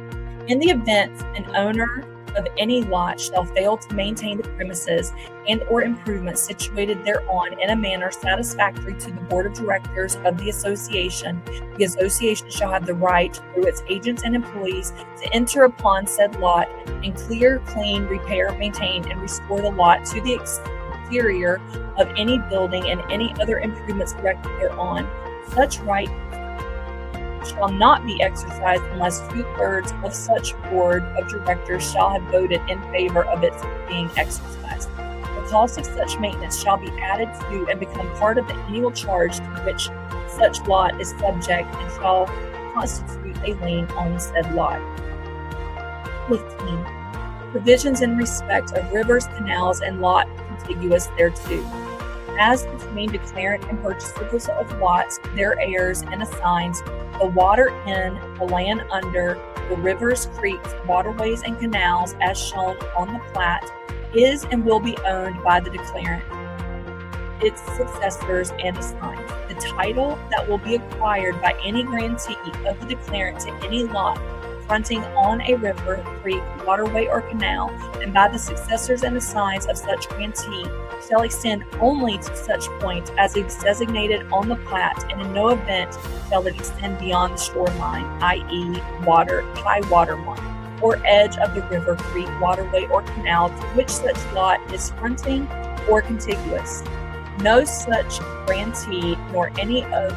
In the event an owner of any lot shall fail to maintain the premises and or improvements situated thereon in a manner satisfactory to the Board of Directors of the association shall have the right, through its agents and employees, to enter upon said lot and clear, clean, repair, maintain, and restore the lot to the exterior of any building and any other improvements erected thereon. Such right shall not be exercised unless 2/3 of such Board of Directors shall have voted in favor of its being exercised. The cost of such maintenance shall be added to and become part of the annual charge to which such lot is subject and shall constitute a lien on said lot. 15. Provisions in respect of rivers, canals, and lot contiguous thereto, as between declarant and purchasers of lots, their heirs and assigns, the water in, the land under, the rivers, creeks, waterways, and canals, as shown on the plat, is and will be owned by the declarant, its successors, and assigns. The title that will be acquired by any grantee of the declarant to any lot fronting on a river, creek, waterway, or canal, and by the successors and assigns of such grantee, shall extend only to such point as is designated on the plat, and in no event shall it extend beyond the shoreline, i.e. high water mark, or edge of the river, creek, waterway, or canal to which such lot is fronting or contiguous. No such grantee nor any of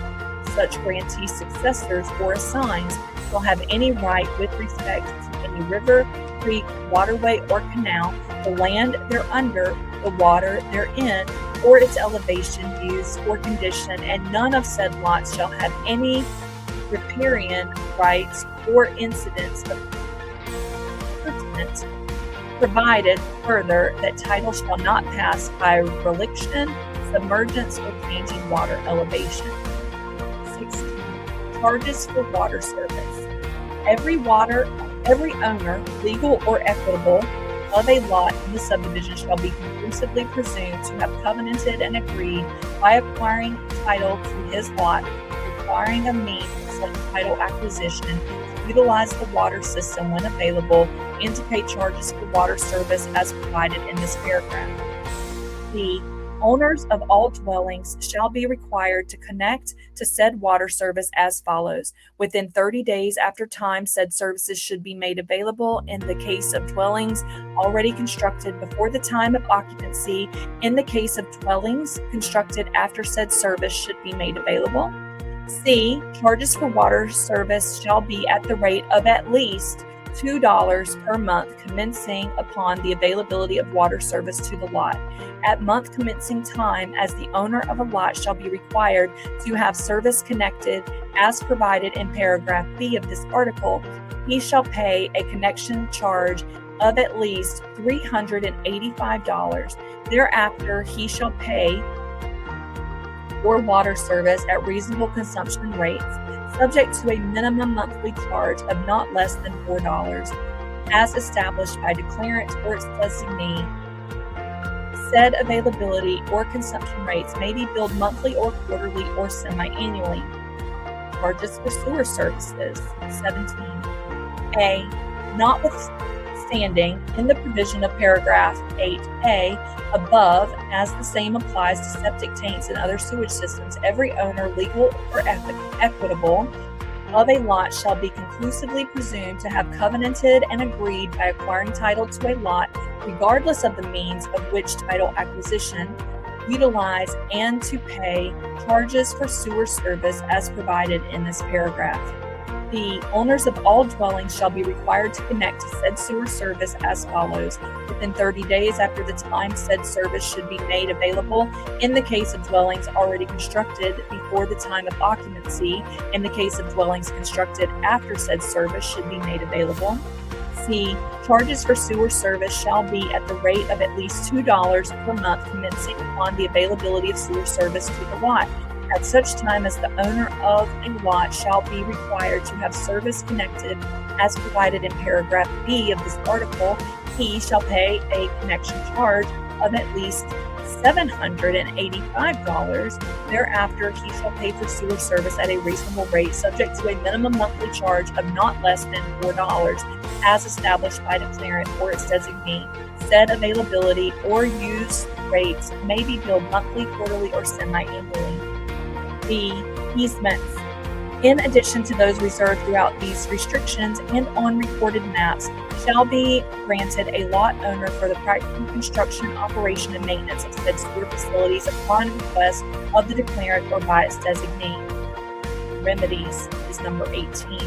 such grantee successors or assigns shall have any right with respect to any river, creek, waterway, or canal, the land thereunder, the water therein, or its elevation, use, or condition, and none of said lots shall have any riparian rights or incidents of pertinence, provided further that title shall not pass by reliction, submergence, or changing water elevation. 16. Charges for water service. Every owner, legal or equitable, of a lot in the subdivision shall be conclusively presumed to have covenanted and agreed by acquiring title to his lot, requiring a means of such title acquisition, to utilize the water system when available, and to pay charges for water service as provided in this paragraph. B. Owners of all dwellings shall be required to connect to said water service as follows. Within 30 days after time said services should be made available in the case of dwellings already constructed before the time of occupancy. In the case of dwellings constructed after said service should be made available. C. Charges for water service shall be at the rate of at least $2 per month commencing upon the availability of water service to the lot. At month commencing time, as the owner of a lot shall be required to have service connected as provided in paragraph B of this article, he shall pay a connection charge of at least $385. Thereafter, he shall pay for water service at reasonable consumption rates, subject to a minimum monthly charge of not less than $4, as established by declarant or its designee. Said availability or consumption rates may be billed monthly or quarterly or semi-annually. Charges for sewer services. 17. A. Notwithstanding in the provision of paragraph 8A above, as the same applies to septic tanks and other sewage systems, every owner, legal or equitable, of a lot shall be conclusively presumed to have covenanted and agreed by acquiring title to a lot, regardless of the means of which title acquisition, utilize, and to pay charges for sewer service as provided in this paragraph. The owners of all dwellings shall be required to connect to said sewer service as follows: within 30 days after the time said service should be made available, in the case of dwellings already constructed before the time of occupancy, in the case of dwellings constructed after said service should be made available. C. Charges for sewer service shall be at the rate of at least $2 per month commencing upon the availability of sewer service to the lot. At such time as the owner of a lot shall be required to have service connected as provided in paragraph B of this article, he shall pay a connection charge of at least $785. Thereafter, he shall pay for sewer service at a reasonable rate, subject to a minimum monthly charge of not less than $4, as established by declarant or its designee. Said availability or use rates may be billed monthly, quarterly, or semi-annually. The easements, in addition to those reserved throughout these restrictions and on recorded maps, shall be granted a lot owner for the practical construction, operation, and maintenance of said sewer facilities upon request of the declarant or by its designee. Remedies is number 18.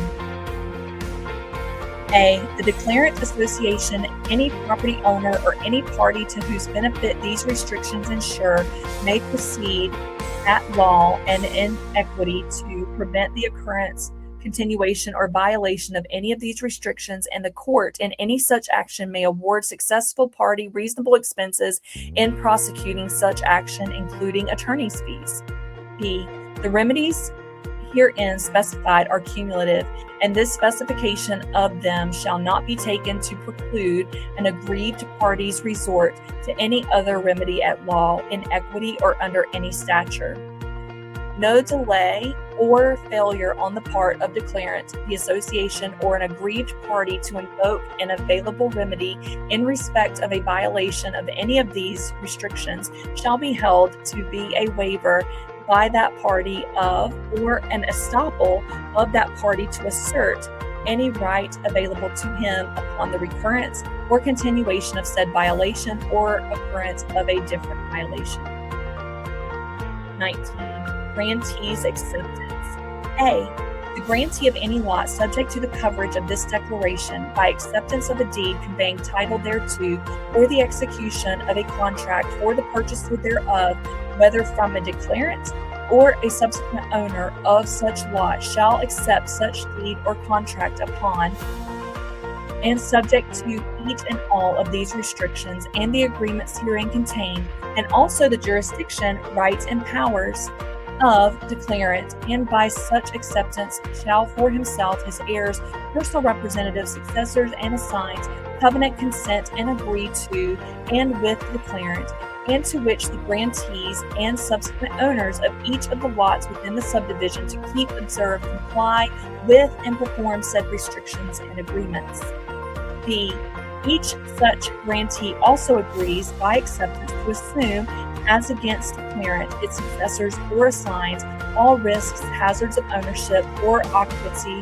A. The declarant association, any property owner, or any party to whose benefit these restrictions ensure may proceed at law and in equity to prevent the occurrence, continuation, or violation of any of these restrictions, and the court in any such action may award successful party reasonable expenses in prosecuting such action, including attorney's fees. B. The remedies herein specified are cumulative, and this specification of them shall not be taken to preclude an aggrieved party's resort to any other remedy at law, in equity, or under any statute. No delay or failure on the part of declarant, the association, or an aggrieved party to invoke an available remedy in respect of a violation of any of these restrictions shall be held to be a waiver by that party of, or an estoppel of that party to assert any right available to him upon the recurrence or continuation of said violation or occurrence of a different violation. 19. Grantee's acceptance. A. The grantee of any lot subject to the coverage of this declaration by acceptance of a deed conveying title thereto, or the execution of a contract for the purchaser thereof, whether from a declarant or a subsequent owner of such lot, shall accept such deed or contract upon and subject to each and all of these restrictions and the agreements herein contained, and also the jurisdiction, rights, and powers of declarant, and by such acceptance shall for himself, his heirs, personal representatives, successors, and assigns, covenant, consent, and agree to and with the declarant, and to which the grantees and subsequent owners of each of the lots within the subdivision to keep, observe, comply with, and perform said restrictions and agreements. B. Each such grantee also agrees by acceptance to assume, as against declarant, its successors, or assigns all risks, hazards of ownership or occupancy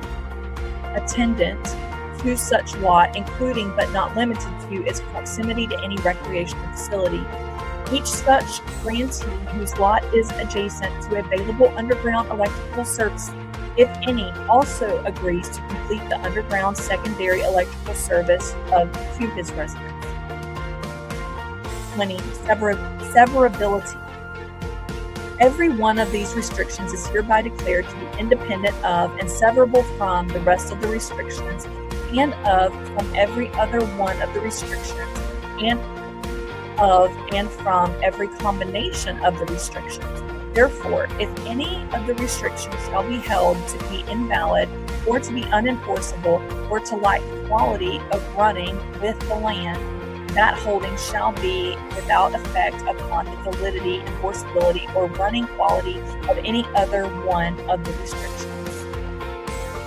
attendant to such lot, including but not limited to its proximity to any recreational facility. Each such grantee whose lot is adjacent to available underground electrical service, if any, also agrees to complete the underground secondary electrical service to his residence. 20. Severability. Every one of these restrictions is hereby declared to be independent of and severable from the rest of the restrictions, and of from every other one of the restrictions, and of and from every combination of the restrictions. Therefore, if any of the restrictions shall be held to be invalid, or to be unenforceable, or to lack quality of running with the land, that holding shall be without effect upon the validity, enforceability, or running quality of any other one of the restrictions.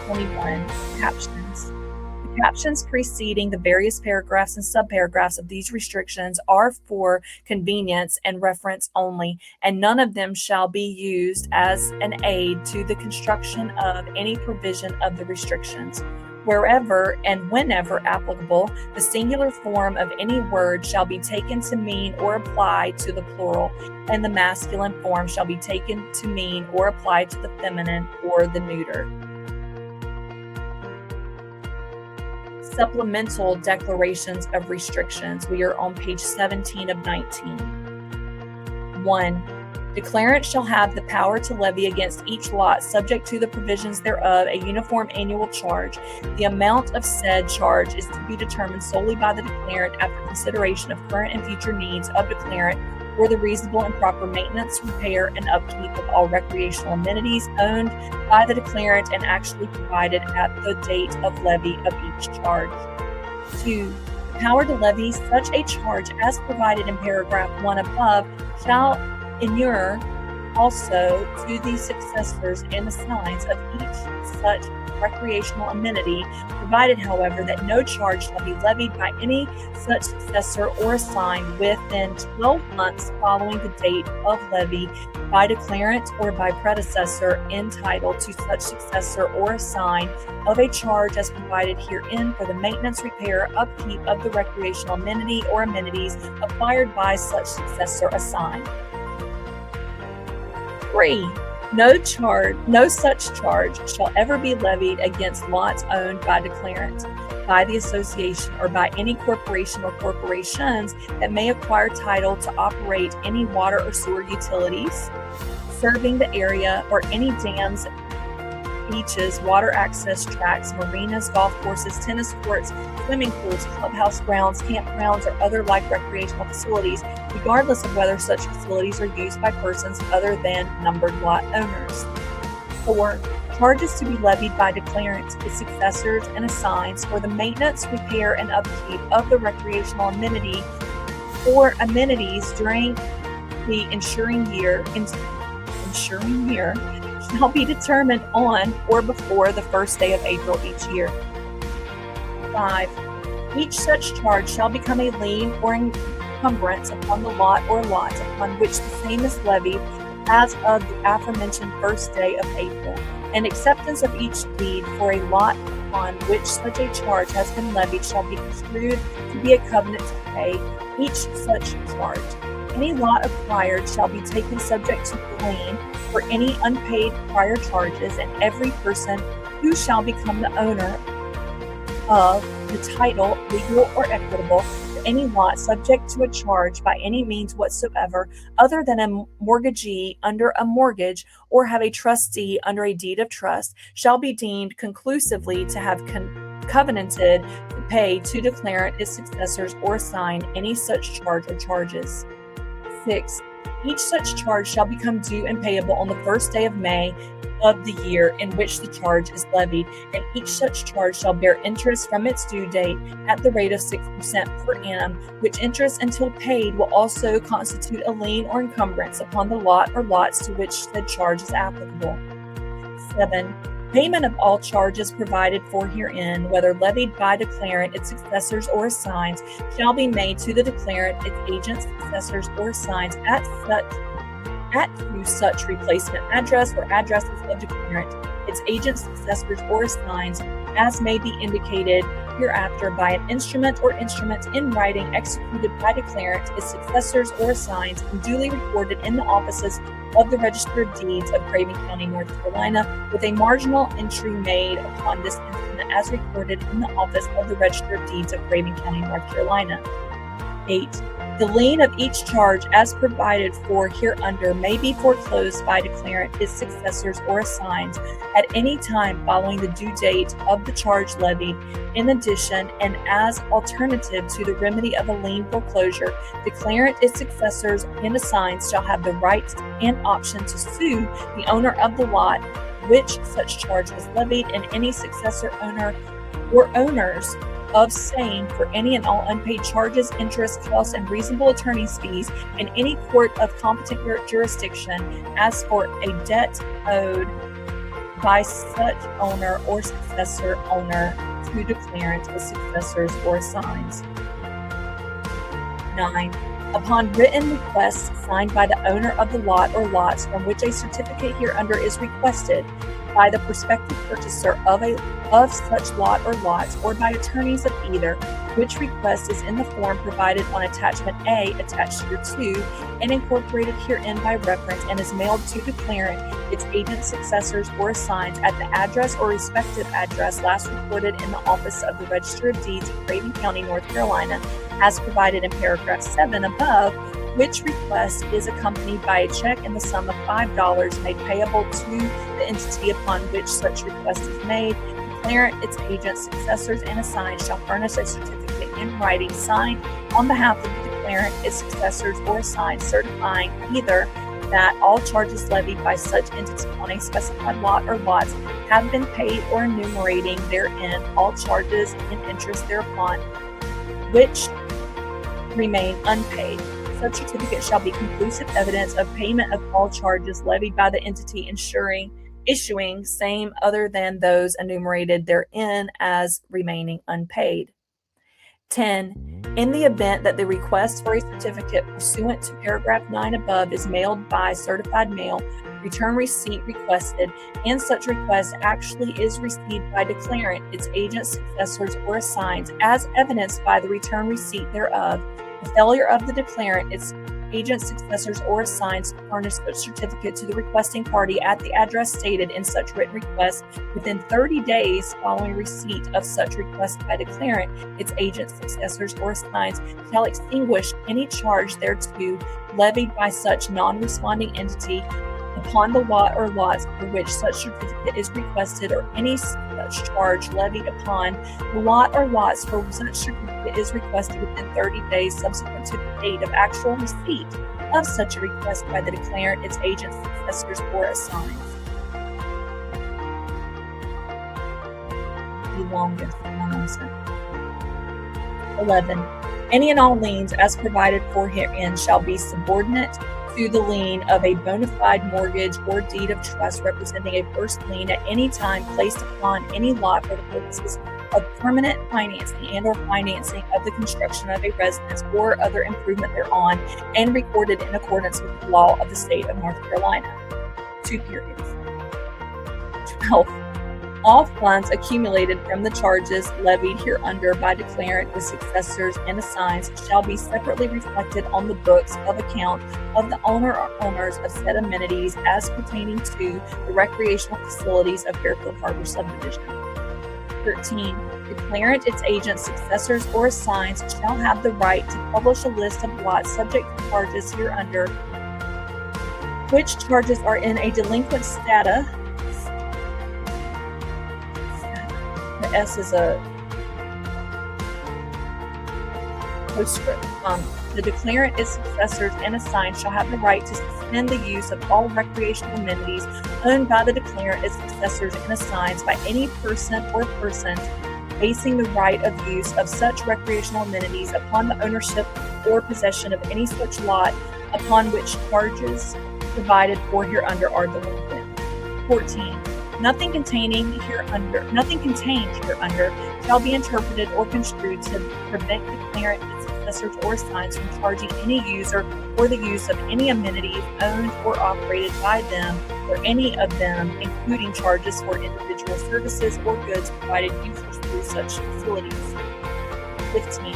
21. Captions. The captions preceding the various paragraphs and subparagraphs of these restrictions are for convenience and reference only, and none of them shall be used as an aid to the construction of any provision of the restrictions. Wherever and whenever applicable, the singular form of any word shall be taken to mean or apply to the plural, and the masculine form shall be taken to mean or apply to the feminine or the neuter. Supplemental declarations of restrictions. We are on page 17 of 19. 1. Declarant shall have the power to levy against each lot, subject to the provisions thereof, a uniform annual charge. The amount of said charge is to be determined solely by the declarant after consideration of current and future needs of declarant for the reasonable and proper maintenance, repair, and upkeep of all recreational amenities owned by the declarant and actually provided at the date of levy of each charge. 2. The power to levy such a charge as provided in paragraph 1 above shall inure also to the successors and assigns of each such recreational amenity, provided, however, that no charge shall be levied by any such successor or assigned within 12 months following the date of levy by declarant or by predecessor entitled to such successor or assign of a charge as provided herein for the maintenance, repair, upkeep of the recreational amenity or amenities acquired by such successor assigned. 3. No such charge shall ever be levied against lots owned by declarant, by the association, or by any corporation or corporations that may acquire title to operate any water or sewer utilities, serving the area, or any dams, beaches, water access tracts, marinas, golf courses, tennis courts, swimming pools, clubhouse grounds, campgrounds, or other like recreational facilities, regardless of whether such facilities are used by persons other than numbered lot owners. 4. Charges to be levied by declarant, its successors, and assigns for the maintenance, repair, and upkeep of the recreational amenity or amenities during the ensuing year shall be determined on or before the first day of April each year. 5. Each such charge shall become a lien or encumbrance upon the lot or lots upon which the same is levied as of the aforementioned first day of April, and acceptance of each deed for a lot upon which such a charge has been levied shall be construed to be a covenant to pay each such charge. Any lot acquired shall be taken subject to lien for any unpaid prior charges, and every person who shall become the owner of the title, legal or equitable, to any lot subject to a charge by any means whatsoever, other than a mortgagee under a mortgage, or have a trustee under a deed of trust, shall be deemed conclusively to have covenanted to pay to declarant, its successors, or assign any such charge or charges. 6. Each such charge shall become due and payable on the first day of May of the year in which the charge is levied, and each such charge shall bear interest from its due date at the rate of 6% per annum, which interest until paid will also constitute a lien or encumbrance upon the lot or lots to which said charge is applicable. 7. Payment of all charges provided for herein, whether levied by declarant, its successors, or assigns, shall be made to the declarant, its agents, successors, or assigns to such replacement address or addresses of declarant, its agents, successors, or assigns, as may be indicated hereafter by an instrument or instruments in writing executed by declarant, its successors, or assigns, and duly recorded in the offices of the Register of Deeds of Craven County, North Carolina, with a marginal entry made upon this instrument as recorded in the office of the Register of Deeds of Craven County, North Carolina. 8. The lien of each charge as provided for hereunder may be foreclosed by declarant, its successors, or assigns at any time following the due date of the charge levied. In addition, and as alternative to the remedy of a lien foreclosure, declarant, its successors, and assigns shall have the right and option to sue the owner of the lot which such charge was levied, and any successor owner or owners of same for any and all unpaid charges, interest, costs, and reasonable attorney's fees in any court of competent jurisdiction as for a debt owed by such owner or successor owner to declarant, the successors, or assigns. 9. Upon written request signed by the owner of the lot or lots from which a certificate hereunder is requested by the prospective purchaser of such lot or lots, or by attorneys of either, which request is in the form provided on attachment A attached here to and incorporated herein by reference, and is mailed to declarant, its agents, successors, or assigns at the address or respective address last recorded in the office of the Register of Deeds of Craven County, North Carolina, as provided in paragraph 7 above, which request is accompanied by a check in the sum of $5 made payable to the entity upon which such request is made. Declarant, its agents, successors, and assigns shall furnish a certificate in writing signed on behalf of the declarant, its successors, or assigns, certifying either that all charges levied by such entity on a specified lot or lots have been paid, or enumerating therein all charges and interest thereupon which remain unpaid. Such certificate shall be conclusive evidence of payment of all charges levied by the entity issuing same other than those enumerated therein as remaining unpaid. 10. In the event that the request for a certificate pursuant to paragraph 9 above is mailed by certified mail, return receipt requested, and such request actually is received by declarant, its agents, successors, or assigns, as evidenced by the return receipt thereof, the failure of the declarant, its agents, successors, or assigns to furnish such certificate to the requesting party at the address stated in such written request within 30 days following receipt of such request by declarant, its agents, successors, or assigns shall extinguish any charge thereto levied by such non-responding entity upon the lot or lots for which such certificate is requested, or any such charge levied upon the lot or lots for which such certificate is requested within 30 days subsequent to the date of actual receipt of such a request by the declarant, its agents, successors, or assigns. The longest one also. 11. Any and all liens as provided for herein shall be subordinate to the lien of a bona fide mortgage or deed of trust representing a first lien at any time placed upon any lot for the purposes of permanent financing and or financing of the construction of a residence or other improvement thereon, and recorded in accordance with the law of the state of North Carolina. 2 periods. 12. All funds accumulated from the charges levied hereunder by declarant, the successors, and assigns shall be separately reflected on the books of account of the owner or owners of said amenities as pertaining to the recreational facilities of Fairfield Harbour subdivision. 13. Declarant, its agents, successors, or assigns shall have the right to publish a list of lots subject to charges hereunder, which charges are in a delinquent status. The S is a postscript. The declarant, its successors, and assigns shall have the right to suspend the use of all recreational amenities owned by the declarant, its successors, and assigns by any person or persons basing the right of use of such recreational amenities upon the ownership or possession of any such lot upon which charges provided for hereunder are delinquent. 14. Nothing contained hereunder shall be interpreted or construed to prevent declarant, its successors, or assigns from charging any user for the use of any amenities owned or operated by them or any of them, including charges for individual services or goods provided users through such facilities. 15.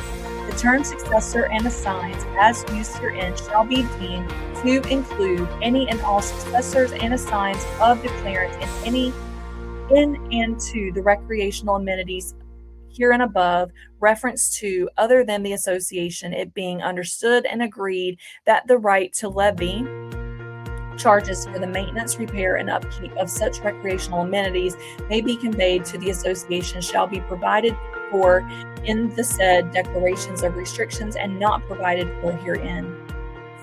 The term successor and assigns as used herein shall be deemed to include any and all successors and assigns of declarant in and to the recreational amenities here and above, reference to other than the association, it being understood and agreed that the right to levy charges for the maintenance, repair, and upkeep of such recreational amenities may be conveyed to the association shall be provided for in the said declarations of restrictions and not provided for herein.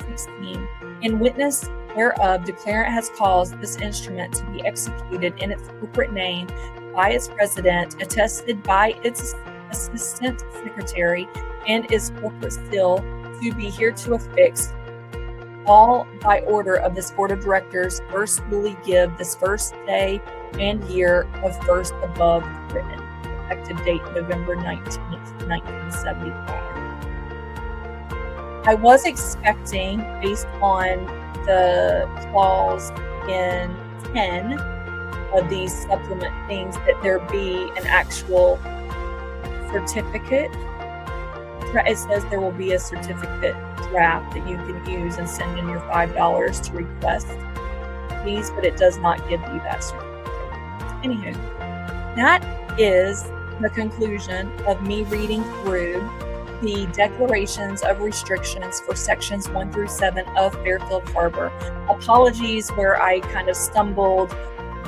16. In witness whereof declarant has caused this instrument to be executed in its corporate name by its president, attested by its assistant secretary and is corporate still to be here to affix, all by order of this board of directors, first duly give this first day and year of first above written, effective date November 19th, 1975. I was expecting, based on the clause in 10 of these supplement things, that there be an actual certificate. It says there will be a certificate draft that you can use and send in your $5 to request these, but it does not give you that certificate. Anywho, that is the conclusion of me reading through the declarations of restrictions for sections 1 through 7 of Fairfield Harbour. Apologies where I kind of stumbled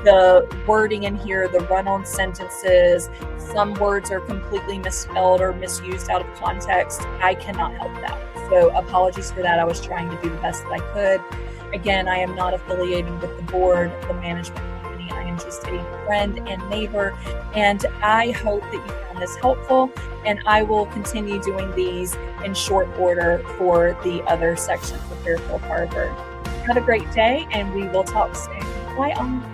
the wording in here, the run-on sentences. Some words are completely misspelled or misused out of context. I cannot help that. So apologies for that. I was trying to do the best that I could. Again, I am not affiliated with the board, the management company. I am just a friend and neighbor. And I hope that you found this helpful. And I will continue doing these in short order for the other sections of Fairfield Harbour. Have a great day, and we will talk soon. Bye all.